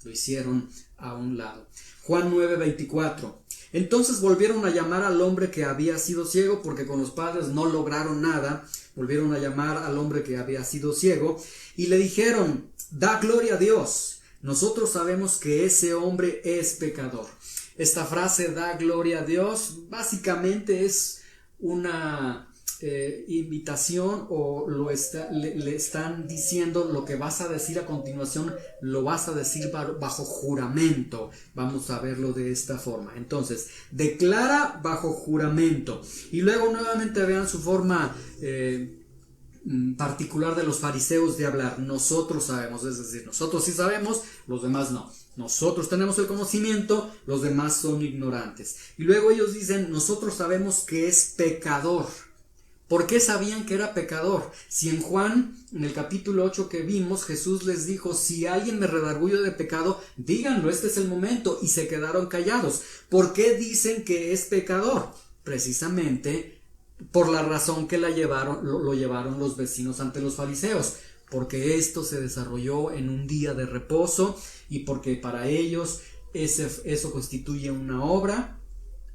lo hicieron a un lado. Juan 9:24. Entonces volvieron a llamar al hombre que había sido ciego, porque con los padres no lograron nada. Volvieron a llamar al hombre que había sido ciego y le dijeron, da gloria a Dios, nosotros sabemos que ese hombre es pecador. Esta frase, da gloria a Dios, básicamente es una invitación, o le están diciendo, lo que vas a decir a continuación lo vas a decir bajo juramento. Vamos a verlo de esta forma. Entonces, declara bajo juramento, y luego nuevamente vean su forma particular de los fariseos de hablar. Nosotros sabemos, es decir, nosotros sí sabemos, los demás no. Nosotros tenemos el conocimiento, los demás son ignorantes. Y luego ellos dicen, nosotros sabemos que es pecador. ¿Por qué sabían que era pecador? Si en Juan, en el capítulo 8 que vimos, Jesús les dijo, si alguien me redarguye de pecado, díganlo, este es el momento, y se quedaron callados. ¿Por qué dicen que es pecador? Precisamente por la razón que lo llevaron los vecinos ante los fariseos, porque esto se desarrolló en un día de reposo, y porque para ellos eso constituye una obra,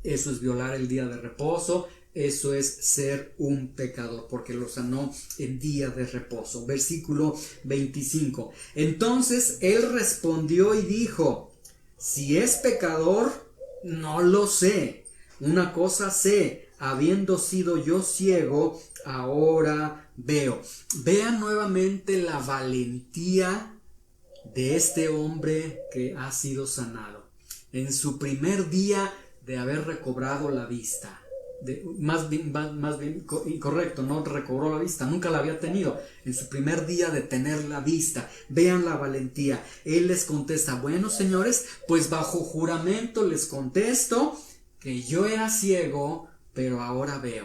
eso es violar el día de reposo, eso es ser un pecador, porque lo sanó en día de reposo. Versículo 25. Entonces él respondió y dijo, si es pecador, no lo sé. Una cosa sé, habiendo sido yo ciego, ahora veo. Vean nuevamente la valentía de este hombre que ha sido sanado. En su primer día de haber recobrado la vista. Más bien incorrecto, no recobró la vista, nunca la había tenido. En su primer día de tener la vista, vean la valentía. Él les contesta, bueno, señores, pues bajo juramento les contesto que yo era ciego, pero ahora veo.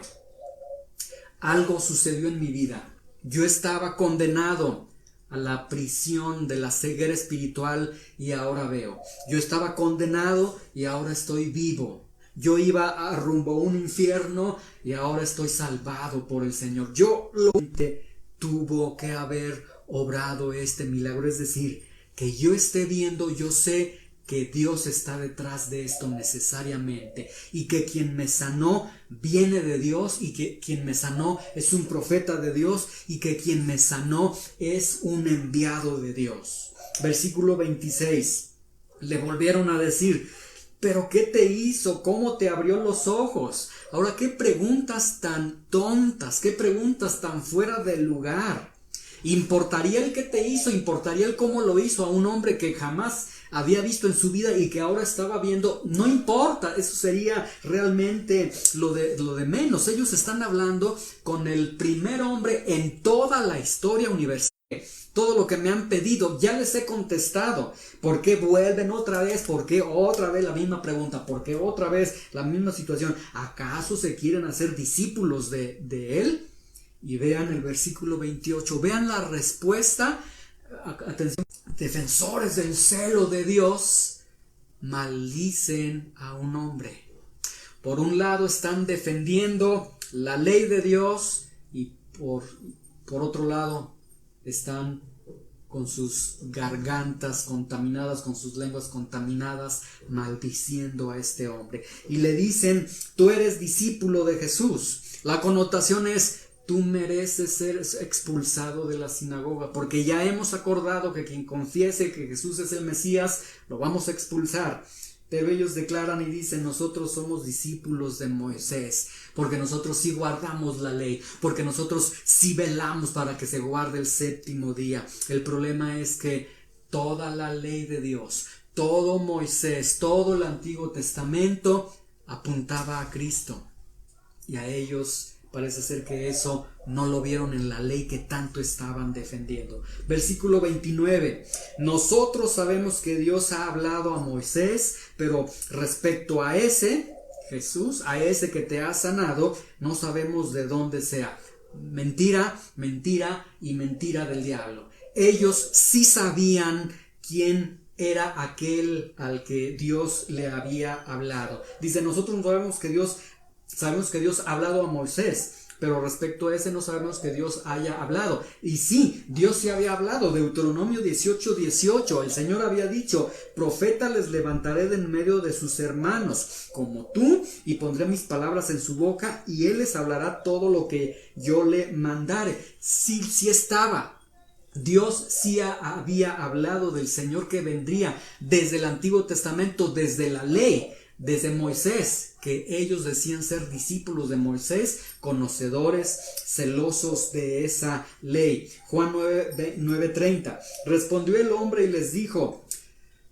Algo sucedió en mi vida. Yo estaba condenado a la prisión de la ceguera espiritual y ahora veo. Yo estaba condenado y ahora estoy vivo. Yo iba a rumbo a un infierno y ahora estoy salvado por el Señor. Tuvo que haber obrado este milagro, es decir, que yo esté viendo, yo sé que Dios está detrás de esto necesariamente, y que quien me sanó viene de Dios, y que quien me sanó es un profeta de Dios, y que quien me sanó es un enviado de Dios. Versículo 26. Le volvieron a decir: ¿pero qué te hizo? ¿Cómo te abrió los ojos? Ahora, qué preguntas tan tontas, qué preguntas tan fuera de lugar. ¿Importaría el que te hizo? ¿Importaría el cómo lo hizo a un hombre que jamás había visto en su vida y que ahora estaba viendo? No importa, eso sería realmente lo de menos. Ellos están hablando con el primer hombre en toda la historia universal. Todo lo que me han pedido ya les he contestado. ¿Por qué vuelven otra vez? ¿Por qué otra vez la misma pregunta? ¿Por qué otra vez la misma situación? ¿Acaso se quieren hacer discípulos de él? Y vean el versículo 28, vean la respuesta. Atención, defensores del celo de Dios maldicen a un hombre. Por un lado están defendiendo la ley de Dios y por otro lado están con sus gargantas contaminadas, con sus lenguas contaminadas, maldiciendo a este hombre. Y le dicen: tú eres discípulo de Jesús. La connotación es: tú mereces ser expulsado de la sinagoga, porque ya hemos acordado que quien confiese que Jesús es el Mesías, lo vamos a expulsar. Pero ellos declaran y dicen: nosotros somos discípulos de Moisés, porque nosotros sí guardamos la ley, porque nosotros sí velamos para que se guarde el séptimo día. El problema es que toda la ley de Dios, todo Moisés, todo el Antiguo Testamento apuntaba a Cristo. Y a ellos parece ser que eso no lo vieron en la ley que tanto estaban defendiendo. Versículo 29. Nosotros sabemos que Dios ha hablado a Moisés, pero respecto a ese, Jesús, a ese que te ha sanado, no sabemos de dónde sea. Mentira, mentira y mentira del diablo. Ellos sí sabían quién era aquel al que Dios le había hablado. Dice: nosotros sabemos que Dios ha hablado a Moisés, pero respecto a ese no sabemos que Dios haya hablado. Y sí, Dios sí había hablado. Deuteronomio 18:18, el Señor había dicho: profeta les levantaré de en medio de sus hermanos, como tú, y pondré mis palabras en su boca, y él les hablará todo lo que yo le mandare. Sí estaba. Dios sí había hablado del Señor que vendría desde el Antiguo Testamento, desde la ley, desde Moisés, que ellos decían ser discípulos de Moisés, conocedores, celosos de esa ley. Juan 9:30. Respondió el hombre y les dijo: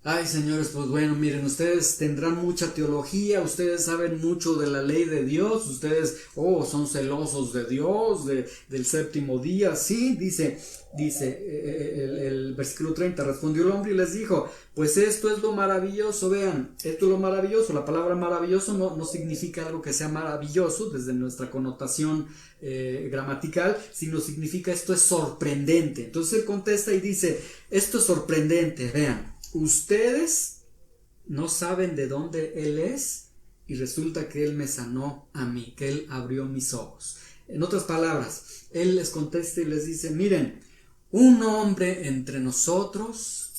ay, señores, pues bueno, miren, ustedes tendrán mucha teología, ustedes saben mucho de la ley de Dios, ustedes, son celosos de Dios, del séptimo día. Sí, dice el versículo 30, respondió el hombre y les dijo: pues esto es lo maravilloso. Vean, esto es lo maravilloso. La palabra maravilloso no significa algo que sea maravilloso desde nuestra connotación gramatical, sino significa esto es sorprendente. Entonces él contesta y dice: esto es sorprendente. Vean, ustedes no saben de dónde él es, y resulta que él me sanó a mí, que él abrió mis ojos. En otras palabras, él les contesta y les dice: miren, un hombre entre nosotros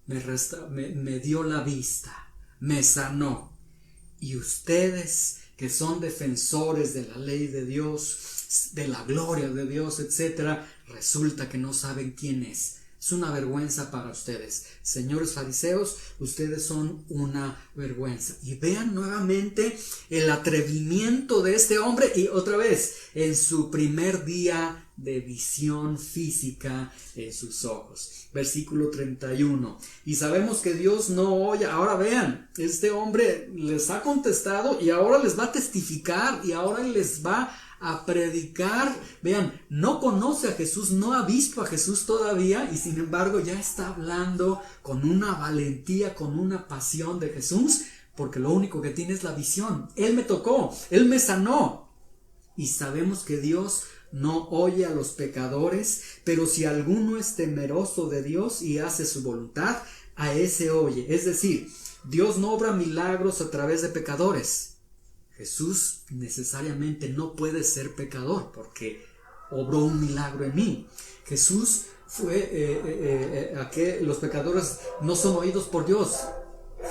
me dio la vista, me sanó, y ustedes, que son defensores de la ley de Dios, de la gloria de Dios, etcétera, resulta que no saben quién es. Es una vergüenza para ustedes. Señores fariseos, ustedes son una vergüenza. Y vean nuevamente el atrevimiento de este hombre, y otra vez, en su primer día de visión física en sus ojos. Versículo 31. Y sabemos que Dios no oye. Ahora vean, este hombre les ha contestado y ahora les va a testificar y ahora les va a predicar. Vean, no conoce a Jesús, no ha visto a Jesús todavía, y sin embargo ya está hablando con una valentía, con una pasión de Jesús, porque lo único que tiene es la visión. Él me tocó, Él me sanó. Y sabemos que Dios no oye a los pecadores, pero si alguno es temeroso de Dios y hace su voluntad, a ese oye. Es decir, Dios no obra milagros a través de pecadores. Jesús necesariamente no puede ser pecador porque obró un milagro en mí. Jesús fue los pecadores no son oídos por Dios.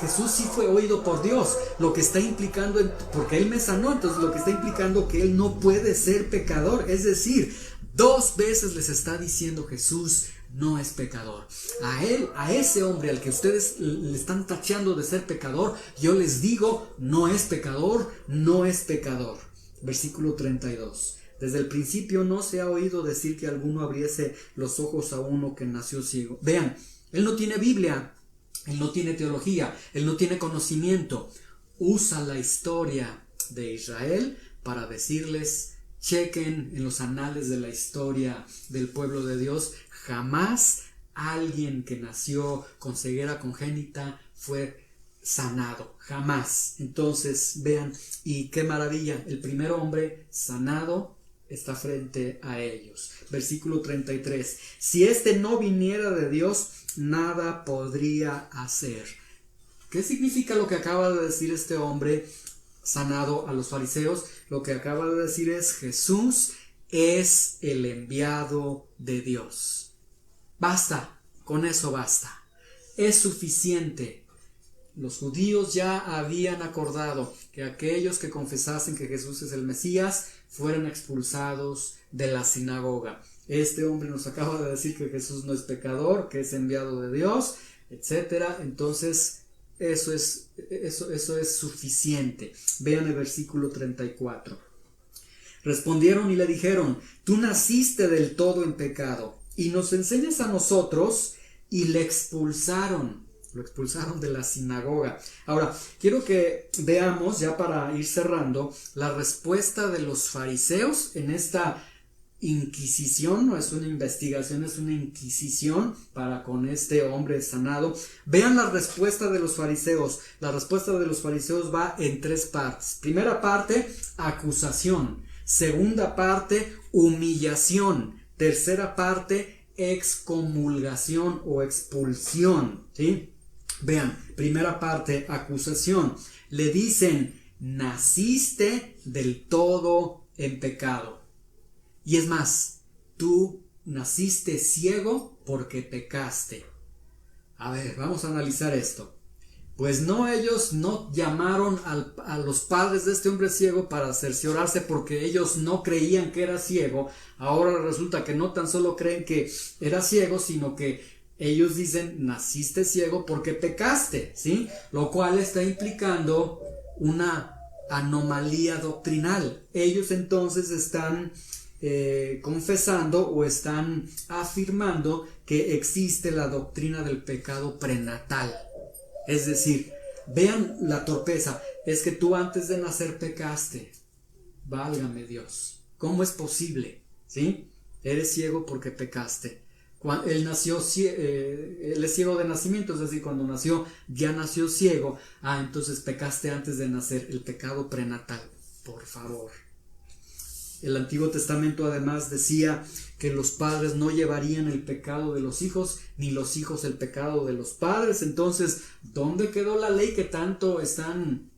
Jesús sí fue oído por Dios, lo que está implicando, porque Él me sanó, entonces lo que está implicando que Él no puede ser pecador. Es decir, 2 veces les está diciendo Jesús: no es pecador. A él, a ese hombre al que ustedes le están tachando de ser pecador, yo les digo, no es pecador, no es pecador. Versículo 32. Desde el principio no se ha oído decir que alguno abriese los ojos a uno que nació ciego. Vean, él no tiene Biblia, él no tiene teología, él no tiene conocimiento. Usa la historia de Israel para decirles: chequen en los anales de la historia del pueblo de Dios, jamás alguien que nació con ceguera congénita fue sanado, jamás. Entonces vean, y qué maravilla, el primer hombre sanado está frente a ellos. Versículo 33. Si este no viniera de Dios, nada podría hacer. ¿Qué significa lo que acaba de decir este hombre sanado a los fariseos? Lo que acaba de decir es: Jesús es el enviado de Dios. Basta, con eso basta. Es suficiente. Los judíos ya habían acordado que aquellos que confesasen que Jesús es el Mesías fueran expulsados de la sinagoga. Este hombre nos acaba de decir que Jesús no es pecador, que es enviado de Dios, etc. Entonces, eso es suficiente. Vean el versículo 34. Respondieron y le dijeron: tú naciste del todo en pecado y nos enseñas a nosotros. Y le expulsaron. Lo expulsaron de la sinagoga. Ahora, quiero que veamos, ya para ir cerrando, la respuesta de los fariseos en esta inquisición. No es una investigación, es una inquisición para con este hombre sanado. Vean la respuesta de los fariseos. La respuesta de los fariseos va en tres partes. Primera parte, acusación. Segunda parte, humillación. Tercera parte, excomulgación o expulsión, ¿sí? Vean, primera parte, acusación. Le dicen: naciste del todo en pecado. Y es más, tú naciste ciego porque pecaste. A ver, vamos a analizar esto. Pues no, ellos no llamaron a los padres de este hombre ciego para cerciorarse porque ellos no creían que era ciego. Ahora resulta que no tan solo creen que era ciego, sino que ellos dicen: naciste ciego porque pecaste, ¿sí? Lo cual está implicando una anomalía doctrinal. Ellos entonces están confesando o están afirmando que existe la doctrina del pecado prenatal. Es decir, vean la torpeza. Es que tú antes de nacer pecaste. Válgame Dios. ¿Cómo es posible? ¿Sí? Eres ciego porque pecaste. Él es ciego de nacimiento, es decir, cuando nació, ya nació ciego. Entonces pecaste antes de nacer. El pecado prenatal. Por favor. El Antiguo Testamento además decía que los padres no llevarían el pecado de los hijos, ni los hijos el pecado de los padres. Entonces, ¿dónde quedó la ley que tanto están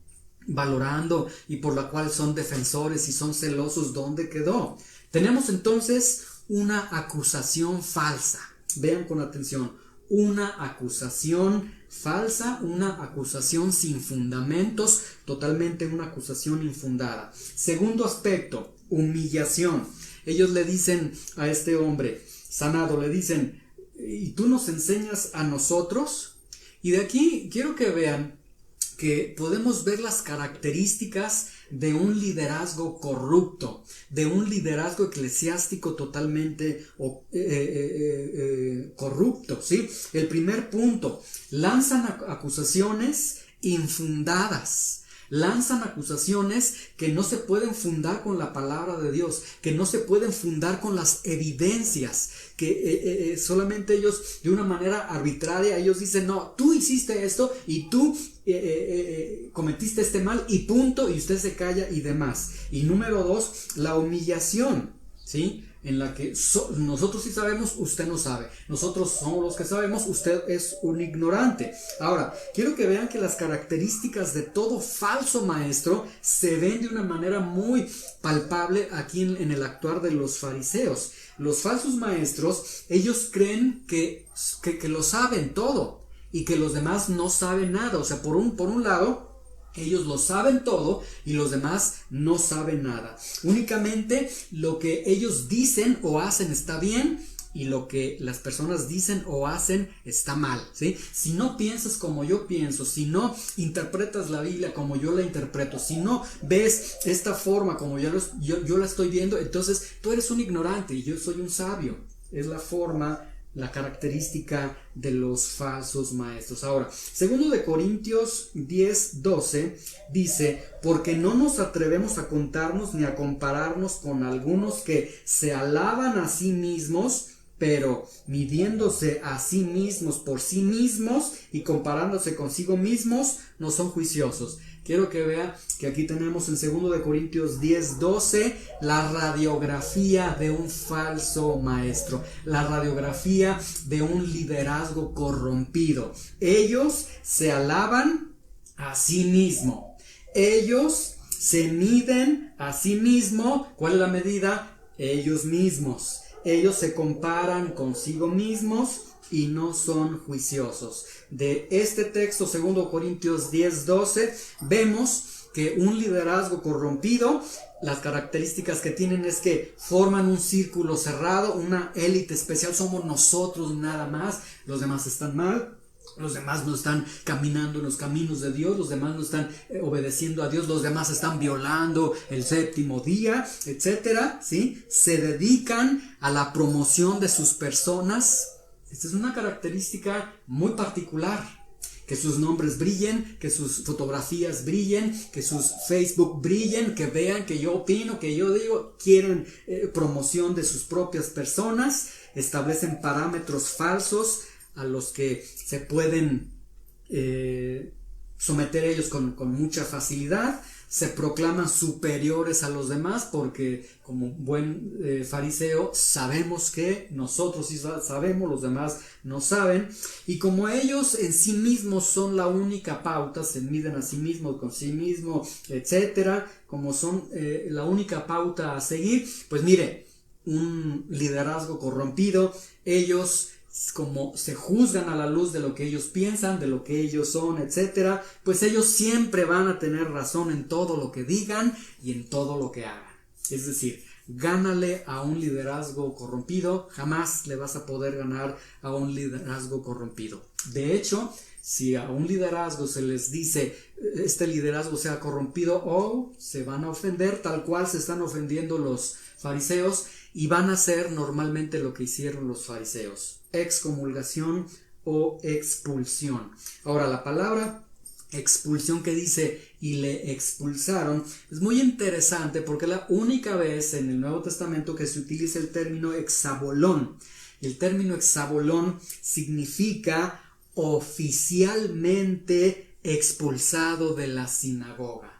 valorando y por la cual son defensores y son celosos? ¿Dónde quedó? Tenemos entonces una acusación falsa. Vean con atención. Una acusación falsa, una acusación sin fundamentos, totalmente una acusación infundada. Segundo aspecto, humillación. Ellos le dicen a este hombre sanado, le dicen: ¿y tú nos enseñas a nosotros? Y de aquí quiero que vean que podemos ver las características de un liderazgo corrupto, de un liderazgo eclesiástico totalmente corrupto, ¿sí? El primer punto, lanzan acusaciones infundadas. Lanzan acusaciones que no se pueden fundar con la palabra de Dios, que no se pueden fundar con las evidencias, que solamente ellos de una manera arbitraria, ellos dicen: no, tú hiciste esto y tú cometiste este mal y punto, y usted se calla y demás. Y número dos, la humillación, ¿sí? En la que nosotros sí sabemos, usted no sabe. Nosotros somos los que sabemos, usted es un ignorante. Ahora, quiero que vean que las características de todo falso maestro se ven de una manera muy palpable aquí en el actuar de los fariseos. Los falsos maestros, ellos creen que lo saben todo y que los demás no saben nada. O sea, por un lado, ellos lo saben todo y los demás no saben nada. Únicamente lo que ellos dicen o hacen está bien y lo que las personas dicen o hacen está mal, ¿sí? Si no piensas como yo pienso, si no interpretas la Biblia como yo la interpreto, si no ves esta forma como yo la estoy viendo, entonces tú eres un ignorante y yo soy un sabio. Es la forma, la característica de los falsos maestros. Ahora, 2 Corintios 10:12 dice: porque no nos atrevemos a contarnos ni a compararnos con algunos que se alaban a sí mismos, pero midiéndose a sí mismos por sí mismos y comparándose consigo mismos, no son juiciosos. Quiero que vea que aquí tenemos en 2 Corintios 10:12 la radiografía de un falso maestro, la radiografía de un liderazgo corrompido. Ellos se alaban a sí mismo. Ellos se miden a sí mismo. ¿Cuál es la medida? Ellos mismos. Ellos se comparan consigo mismos y no son juiciosos. De este texto, 2 Corintios 10:12, vemos que un liderazgo corrompido, las características que tienen es que forman un círculo cerrado, una élite especial, somos nosotros nada más, los demás están mal. Los demás no están caminando en los caminos de Dios, los demás no están obedeciendo a Dios, los demás están violando el séptimo día, etcétera, ¿sí? Se dedican a la promoción de sus personas. Esta es una característica muy particular. Que sus nombres brillen, que sus fotografías brillen, que sus Facebook brillen, que vean que yo opino, que yo digo, quieren promoción de sus propias personas, establecen parámetros falsos a los que se pueden someter ellos con mucha facilidad, se proclaman superiores a los demás porque como buen fariseo sabemos que nosotros sí sabemos, los demás no saben, y como ellos en sí mismos son la única pauta, se miden a sí mismos con sí mismos, etcétera, como son la única pauta a seguir, pues mire, un liderazgo corrompido, ellos como se juzgan a la luz de lo que ellos piensan, de lo que ellos son, etcétera, pues ellos siempre van a tener razón en todo lo que digan y en todo lo que hagan. Es decir, gánale a un liderazgo corrompido, jamás le vas a poder ganar a un liderazgo corrompido. De hecho, si a un liderazgo se les dice este liderazgo sea corrompido, o se van a ofender tal cual se están ofendiendo los fariseos y van a hacer normalmente lo que hicieron los fariseos: excomulgación o expulsión. Ahora, la palabra expulsión que dice y le expulsaron es muy interesante porque es la única vez en el Nuevo Testamento que se utiliza el término exabolón. Y el término exabolón significa oficialmente expulsado de la sinagoga.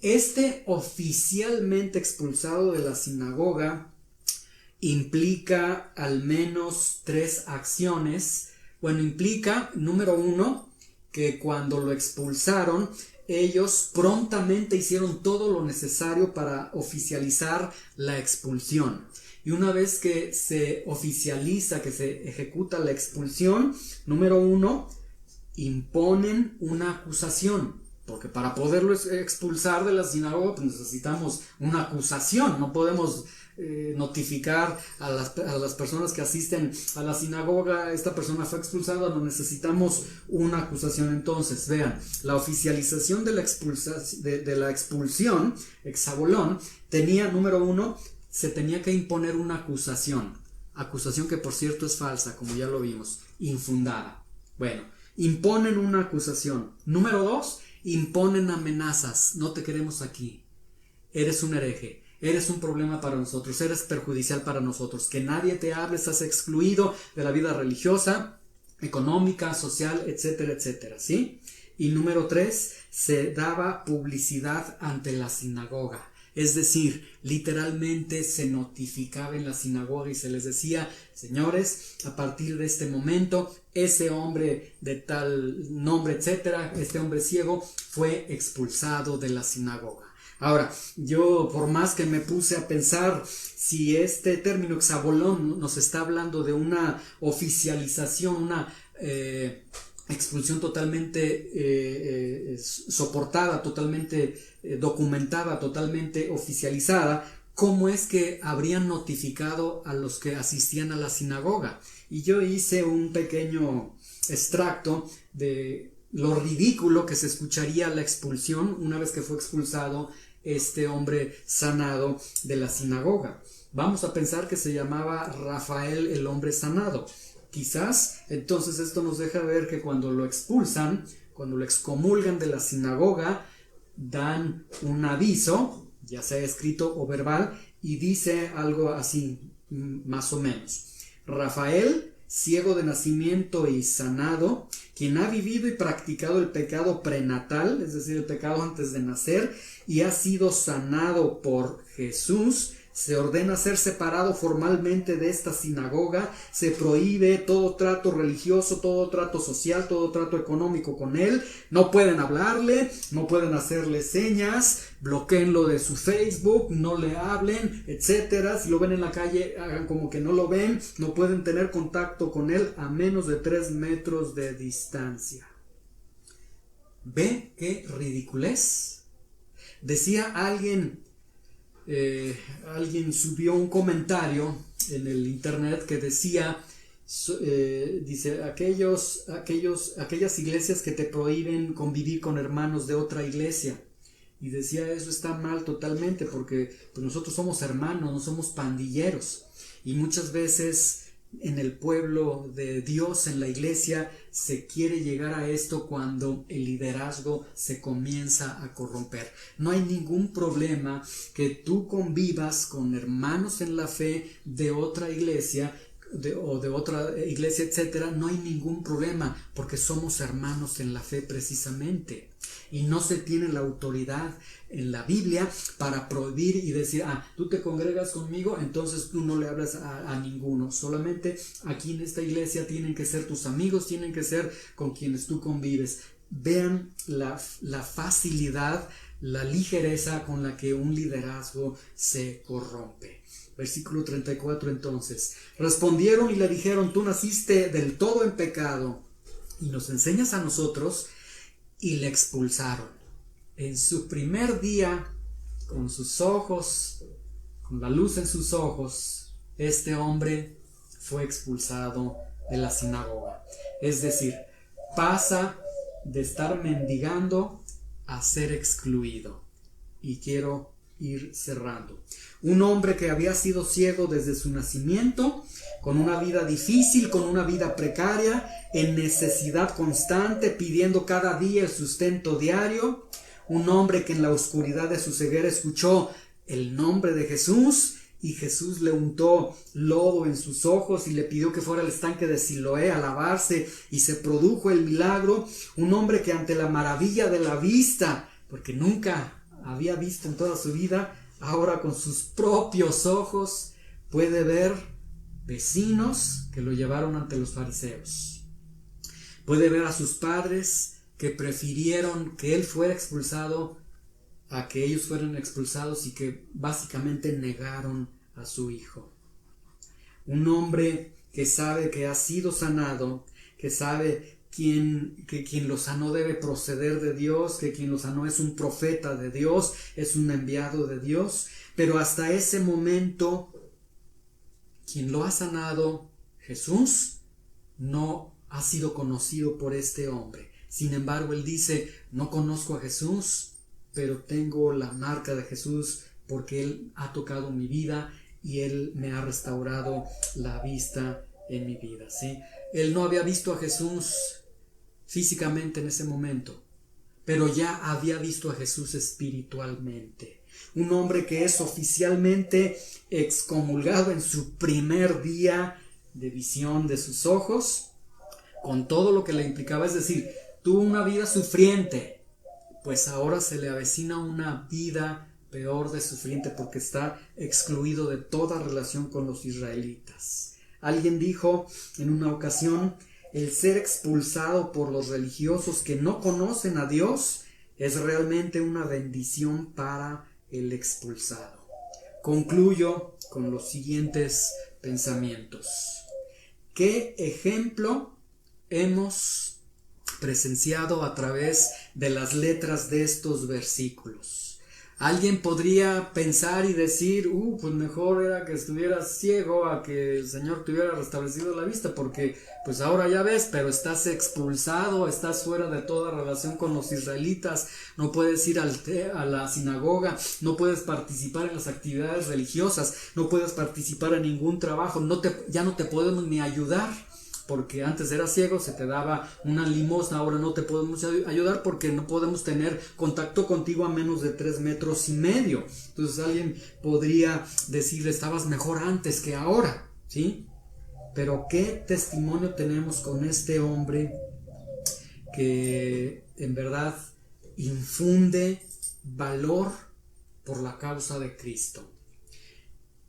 Este oficialmente expulsado de la sinagoga implica al menos 3 acciones. Bueno, implica, número 1, que cuando lo expulsaron, ellos prontamente hicieron todo lo necesario para oficializar la expulsión. Y una vez que se oficializa, que se ejecuta la expulsión, número 1, imponen una acusación. Porque para poderlo expulsar de la sinagoga pues necesitamos una acusación, no podemos notificar a las personas que asisten a la sinagoga, esta persona fue expulsada, no, necesitamos una acusación. Entonces, vean, la oficialización de la expulsión, exabolón, tenía, número 1, se tenía que imponer una acusación que por cierto es falsa, como ya lo vimos, infundada. Bueno, imponen una acusación. Número 2, imponen amenazas. No te queremos aquí, eres un hereje, eres un problema para nosotros, eres perjudicial para nosotros, que nadie te hable, estás excluido de la vida religiosa, económica, social, etcétera, etcétera, ¿sí? Y número 3, se daba publicidad ante la sinagoga. Es decir, literalmente se notificaba en la sinagoga y se les decía: señores, a partir de este momento, ese hombre de tal nombre, etcétera, este hombre ciego, fue expulsado de la sinagoga. Ahora, yo por más que me puse a pensar si este término exabolón nos está hablando de una oficialización, una expulsión totalmente soportada, totalmente documentada, totalmente oficializada, cómo es que habrían notificado a los que asistían a la sinagoga. Y yo hice un pequeño extracto de lo ridículo que se escucharía la expulsión una vez que fue expulsado este hombre sanado de la sinagoga. Vamos a pensar que se llamaba Rafael el hombre sanado. Quizás entonces esto nos deja ver que cuando lo expulsan, cuando lo excomulgan de la sinagoga, dan un aviso, ya sea escrito o verbal, y dice algo así, más o menos. Rafael, ciego de nacimiento y sanado, quien ha vivido y practicado el pecado prenatal, es decir, el pecado antes de nacer, y ha sido sanado por Jesús, se ordena ser separado formalmente de esta sinagoga, se prohíbe todo trato religioso, todo trato social, todo trato económico con él, no pueden hablarle, no pueden hacerle señas, bloqueenlo de su Facebook, no le hablen, etcétera. Si lo ven en la calle, hagan como que no lo ven, no pueden tener contacto con él a menos de 3 metros de distancia. ¿Ve qué ridiculez? Decía alguien subió un comentario en el internet que decía, dice, aquellas iglesias que te prohíben convivir con hermanos de otra iglesia. Y decía, eso está mal totalmente, porque pues, nosotros somos hermanos, no somos pandilleros. Y muchas veces en el pueblo de Dios, en la iglesia, se quiere llegar a esto cuando el liderazgo se comienza a corromper. No hay ningún problema que tú convivas con hermanos en la fe de otra iglesia o de otra iglesia, etcétera. No hay ningún problema porque somos hermanos en la fe precisamente. Y no se tiene la autoridad en la Biblia para prohibir y decir, tú te congregas conmigo, entonces tú no le hablas a ninguno. Solamente aquí en esta iglesia tienen que ser tus amigos, tienen que ser con quienes tú convives. Vean la facilidad, la ligereza con la que un liderazgo se corrompe. Versículo 34 entonces. Respondieron y le dijeron, tú naciste del todo en pecado y nos enseñas a nosotros. Y le expulsaron. En su primer día, con sus ojos, con la luz en sus ojos, este hombre fue expulsado de la sinagoga. Es decir, pasa de estar mendigando a ser excluido. Y quiero ir cerrando. Un hombre que había sido ciego desde su nacimiento, con una vida difícil, con una vida precaria, en necesidad constante, pidiendo cada día el sustento diario. Un hombre que en la oscuridad de su ceguera escuchó el nombre de Jesús y Jesús le untó lodo en sus ojos y le pidió que fuera al estanque de Siloé a lavarse y se produjo el milagro. Un hombre que ante la maravilla de la vista, porque nunca había visto en toda su vida, ahora con sus propios ojos puede ver vecinos que lo llevaron ante los fariseos. Puede ver a sus padres que prefirieron que él fuera expulsado a que ellos fueran expulsados y que básicamente negaron a su hijo. Un hombre que sabe que ha sido sanado, que sabe que quien lo sanó debe proceder de Dios, que quien lo sanó es un profeta de Dios, es un enviado de Dios, pero hasta ese momento quien lo ha sanado, Jesús, no ha sido conocido por este hombre. Sin embargo, él dice, no conozco a Jesús, pero tengo la marca de Jesús porque él ha tocado mi vida y él me ha restaurado la vista en mi vida, ¿sí? Él no había visto a Jesús físicamente en ese momento, pero ya había visto a Jesús espiritualmente. Un hombre que es oficialmente excomulgado en su primer día de visión de sus ojos, con todo lo que le implicaba, es decir, tuvo una vida sufriente, pues ahora se le avecina una vida peor de sufriente porque está excluido de toda relación con los israelitas. Alguien dijo en una ocasión, el ser expulsado por los religiosos que no conocen a Dios es realmente una bendición para el expulsado. Concluyo con los siguientes pensamientos. ¿Qué ejemplo hemos presenciado a través de las letras de estos versículos? Alguien podría pensar y decir, pues mejor era que estuvieras ciego a que el Señor te hubiera restablecido la vista, porque pues ahora ya ves, pero estás expulsado, estás fuera de toda relación con los israelitas, no puedes ir a la sinagoga, no puedes participar en las actividades religiosas, no puedes participar en ningún trabajo, ya no te podemos ni ayudar. Porque antes eras ciego, se te daba una limosna, ahora no te podemos ayudar porque no podemos tener contacto contigo a menos de 3,5 metros. Entonces alguien podría decir, estabas mejor antes que ahora, ¿sí? Pero ¿qué testimonio tenemos con este hombre que en verdad infunde valor por la causa de Cristo?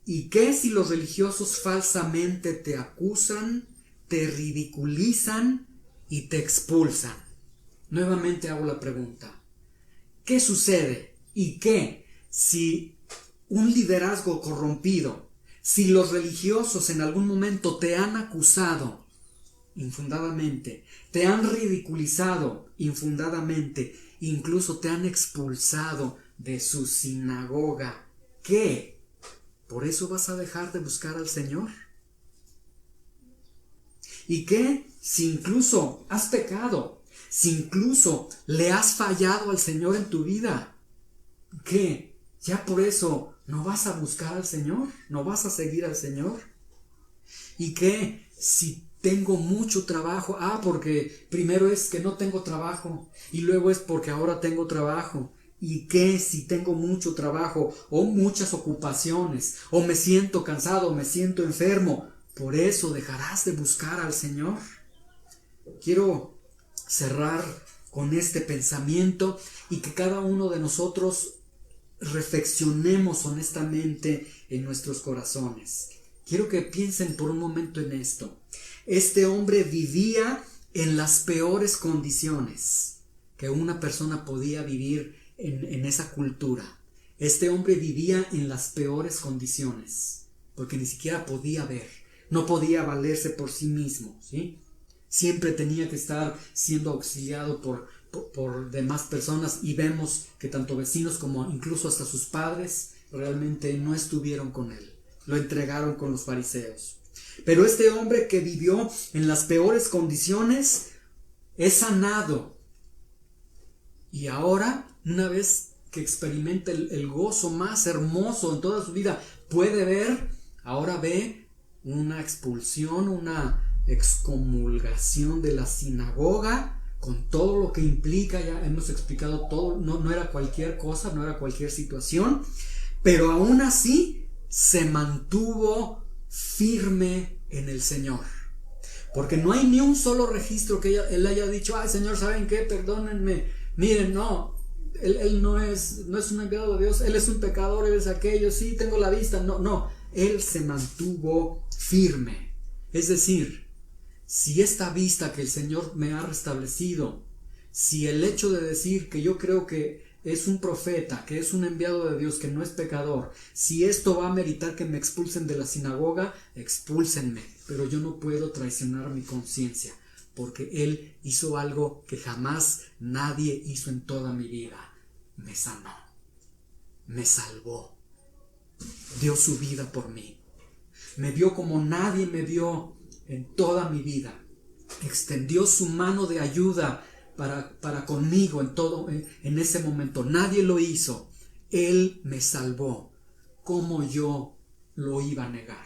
¿Y qué si los religiosos falsamente te acusan, te ridiculizan y te expulsan? Nuevamente hago la pregunta. ¿Qué sucede? ¿Y qué si un liderazgo corrompido, si los religiosos en algún momento te han acusado infundadamente, te han ridiculizado infundadamente, incluso te han expulsado de su sinagoga? ¿Qué? ¿Por eso vas a dejar de buscar al Señor? ¿Y qué si incluso has pecado? Si incluso le has fallado al Señor en tu vida, ¿qué? ¿Ya por eso no vas a buscar al Señor? ¿No vas a seguir al Señor? ¿Y qué si tengo mucho trabajo? Porque primero es que no tengo trabajo y luego es porque ahora tengo trabajo. ¿Y qué si tengo mucho trabajo o muchas ocupaciones o me siento cansado o me siento enfermo? ¿Por eso dejarás de buscar al Señor? Quiero cerrar con este pensamiento y que cada uno de nosotros reflexionemos honestamente en nuestros corazones. Quiero que piensen por un momento en esto. Este hombre vivía en las peores condiciones que una persona podía vivir en esa cultura. Este hombre vivía en las peores condiciones porque ni siquiera podía ver. No podía valerse por sí mismo, ¿sí? Siempre tenía que estar siendo auxiliado por demás personas, y vemos que tanto vecinos como incluso hasta sus padres realmente no estuvieron con él. Lo entregaron con los fariseos. Pero este hombre que vivió en las peores condiciones es sanado. Y ahora, una vez que experimenta el gozo más hermoso en toda su vida, puede ver, ahora ve una expulsión, una excomulgación de la sinagoga, con todo lo que implica. Ya hemos explicado todo, no era cualquier cosa, no era cualquier situación, pero aún así se mantuvo firme en el Señor. Porque no hay ni un solo registro que él haya dicho, ay Señor, ¿saben qué? Perdónenme, miren, no, él no es un enviado de Dios, él es un pecador, él es aquello, sí, tengo la vista, no, él se mantuvo firme. Es decir, si esta vista que el Señor me ha restablecido, si el hecho de decir que yo creo que es un profeta, que es un enviado de Dios, que no es pecador, si esto va a meritar que me expulsen de la sinagoga, expúlsenme, pero yo no puedo traicionar mi conciencia, porque Él hizo algo que jamás nadie hizo en toda mi vida. Me sanó, me salvó, dio su vida por mí, me vio como nadie me vio en toda mi vida, extendió su mano de ayuda para conmigo en ese momento. Nadie lo hizo, Él me salvó. ¿Cómo yo lo iba a negar?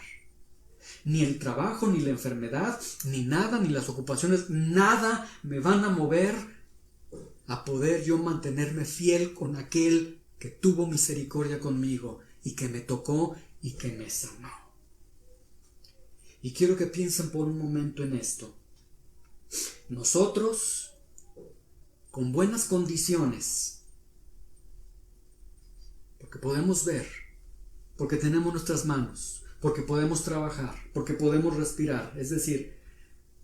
Ni el trabajo, ni la enfermedad, ni nada, ni las ocupaciones, nada me van a mover a poder yo mantenerme fiel con aquel que tuvo misericordia conmigo y que me tocó y que me sanó. Y quiero que piensen por un momento en esto. Nosotros, con buenas condiciones, porque podemos ver, porque tenemos nuestras manos, porque podemos trabajar, porque podemos respirar, es decir,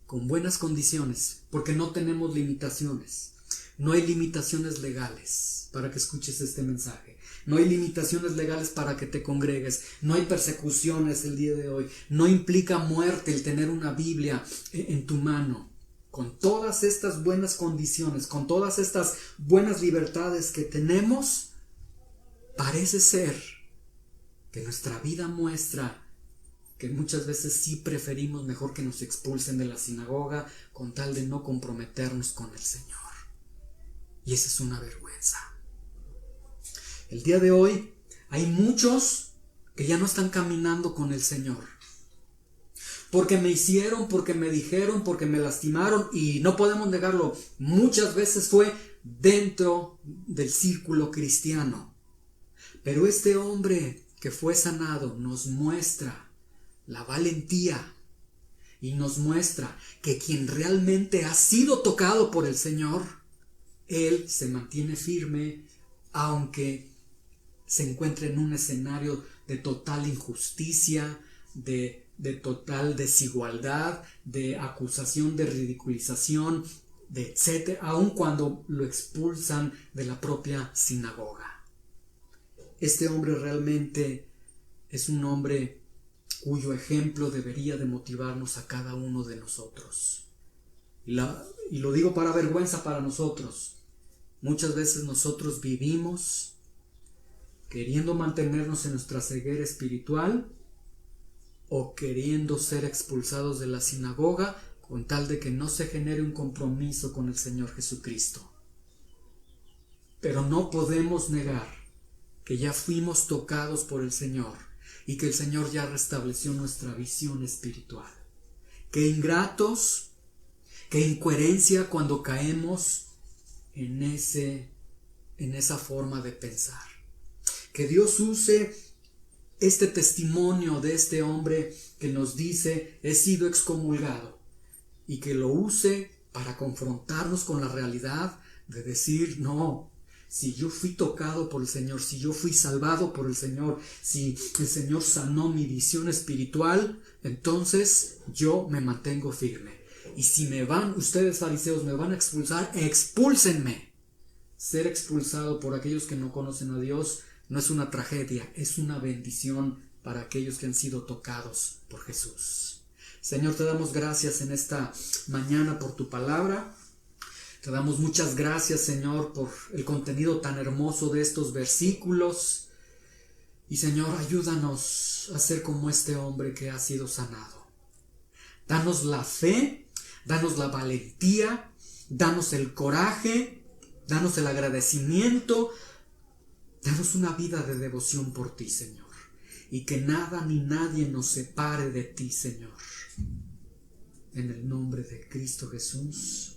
con buenas condiciones, porque no tenemos limitaciones. No hay limitaciones legales para que escuches este mensaje. No hay limitaciones legales para que te congregues. No hay persecuciones el día de hoy. No implica muerte el tener una Biblia en tu mano. Con todas estas buenas condiciones, con todas estas buenas libertades que tenemos, parece ser que nuestra vida muestra que muchas veces sí preferimos mejor que nos expulsen de la sinagoga con tal de no comprometernos con el Señor. Y esa es una vergüenza. El día de hoy hay muchos que ya no están caminando con el Señor. Porque me hicieron, porque me dijeron, porque me lastimaron, y no podemos negarlo, muchas veces fue dentro del círculo cristiano. Pero este hombre que fue sanado nos muestra la valentía y nos muestra que quien realmente ha sido tocado por el Señor, él se mantiene firme aunque se encuentre en un escenario de total injusticia, de total desigualdad, de acusación, de ridiculización, de etcétera, aun cuando lo expulsan de la propia sinagoga. Este hombre realmente es un hombre cuyo ejemplo debería de motivarnos a cada uno de nosotros. Y lo digo para vergüenza para nosotros. Muchas veces nosotros vivimos queriendo mantenernos en nuestra ceguera espiritual o queriendo ser expulsados de la sinagoga con tal de que no se genere un compromiso con el Señor Jesucristo. Pero no podemos negar que ya fuimos tocados por el Señor y que el Señor ya restableció nuestra visión espiritual. Qué ingratos, qué incoherencia cuando caemos en esa forma de pensar. Que Dios use este testimonio de este hombre que nos dice: he sido excomulgado, y que lo use para confrontarnos con la realidad de decir: no, si yo fui tocado por el Señor, si yo fui salvado por el Señor, si el Señor sanó mi visión espiritual, entonces yo me mantengo firme. Y si ustedes fariseos me van a expulsar, expúlsenme. Ser expulsado por aquellos que no conocen a Dios no es una tragedia, es una bendición para aquellos que han sido tocados por Jesús. Señor, te damos gracias en esta mañana por tu palabra. Te damos muchas gracias, Señor, por el contenido tan hermoso de estos versículos. Y, Señor, ayúdanos a ser como este hombre que ha sido sanado. Danos la fe, danos la valentía, danos el coraje, danos el agradecimiento, danos una vida de devoción por ti, Señor. Y que nada ni nadie nos separe de ti, Señor. En el nombre de Cristo Jesús.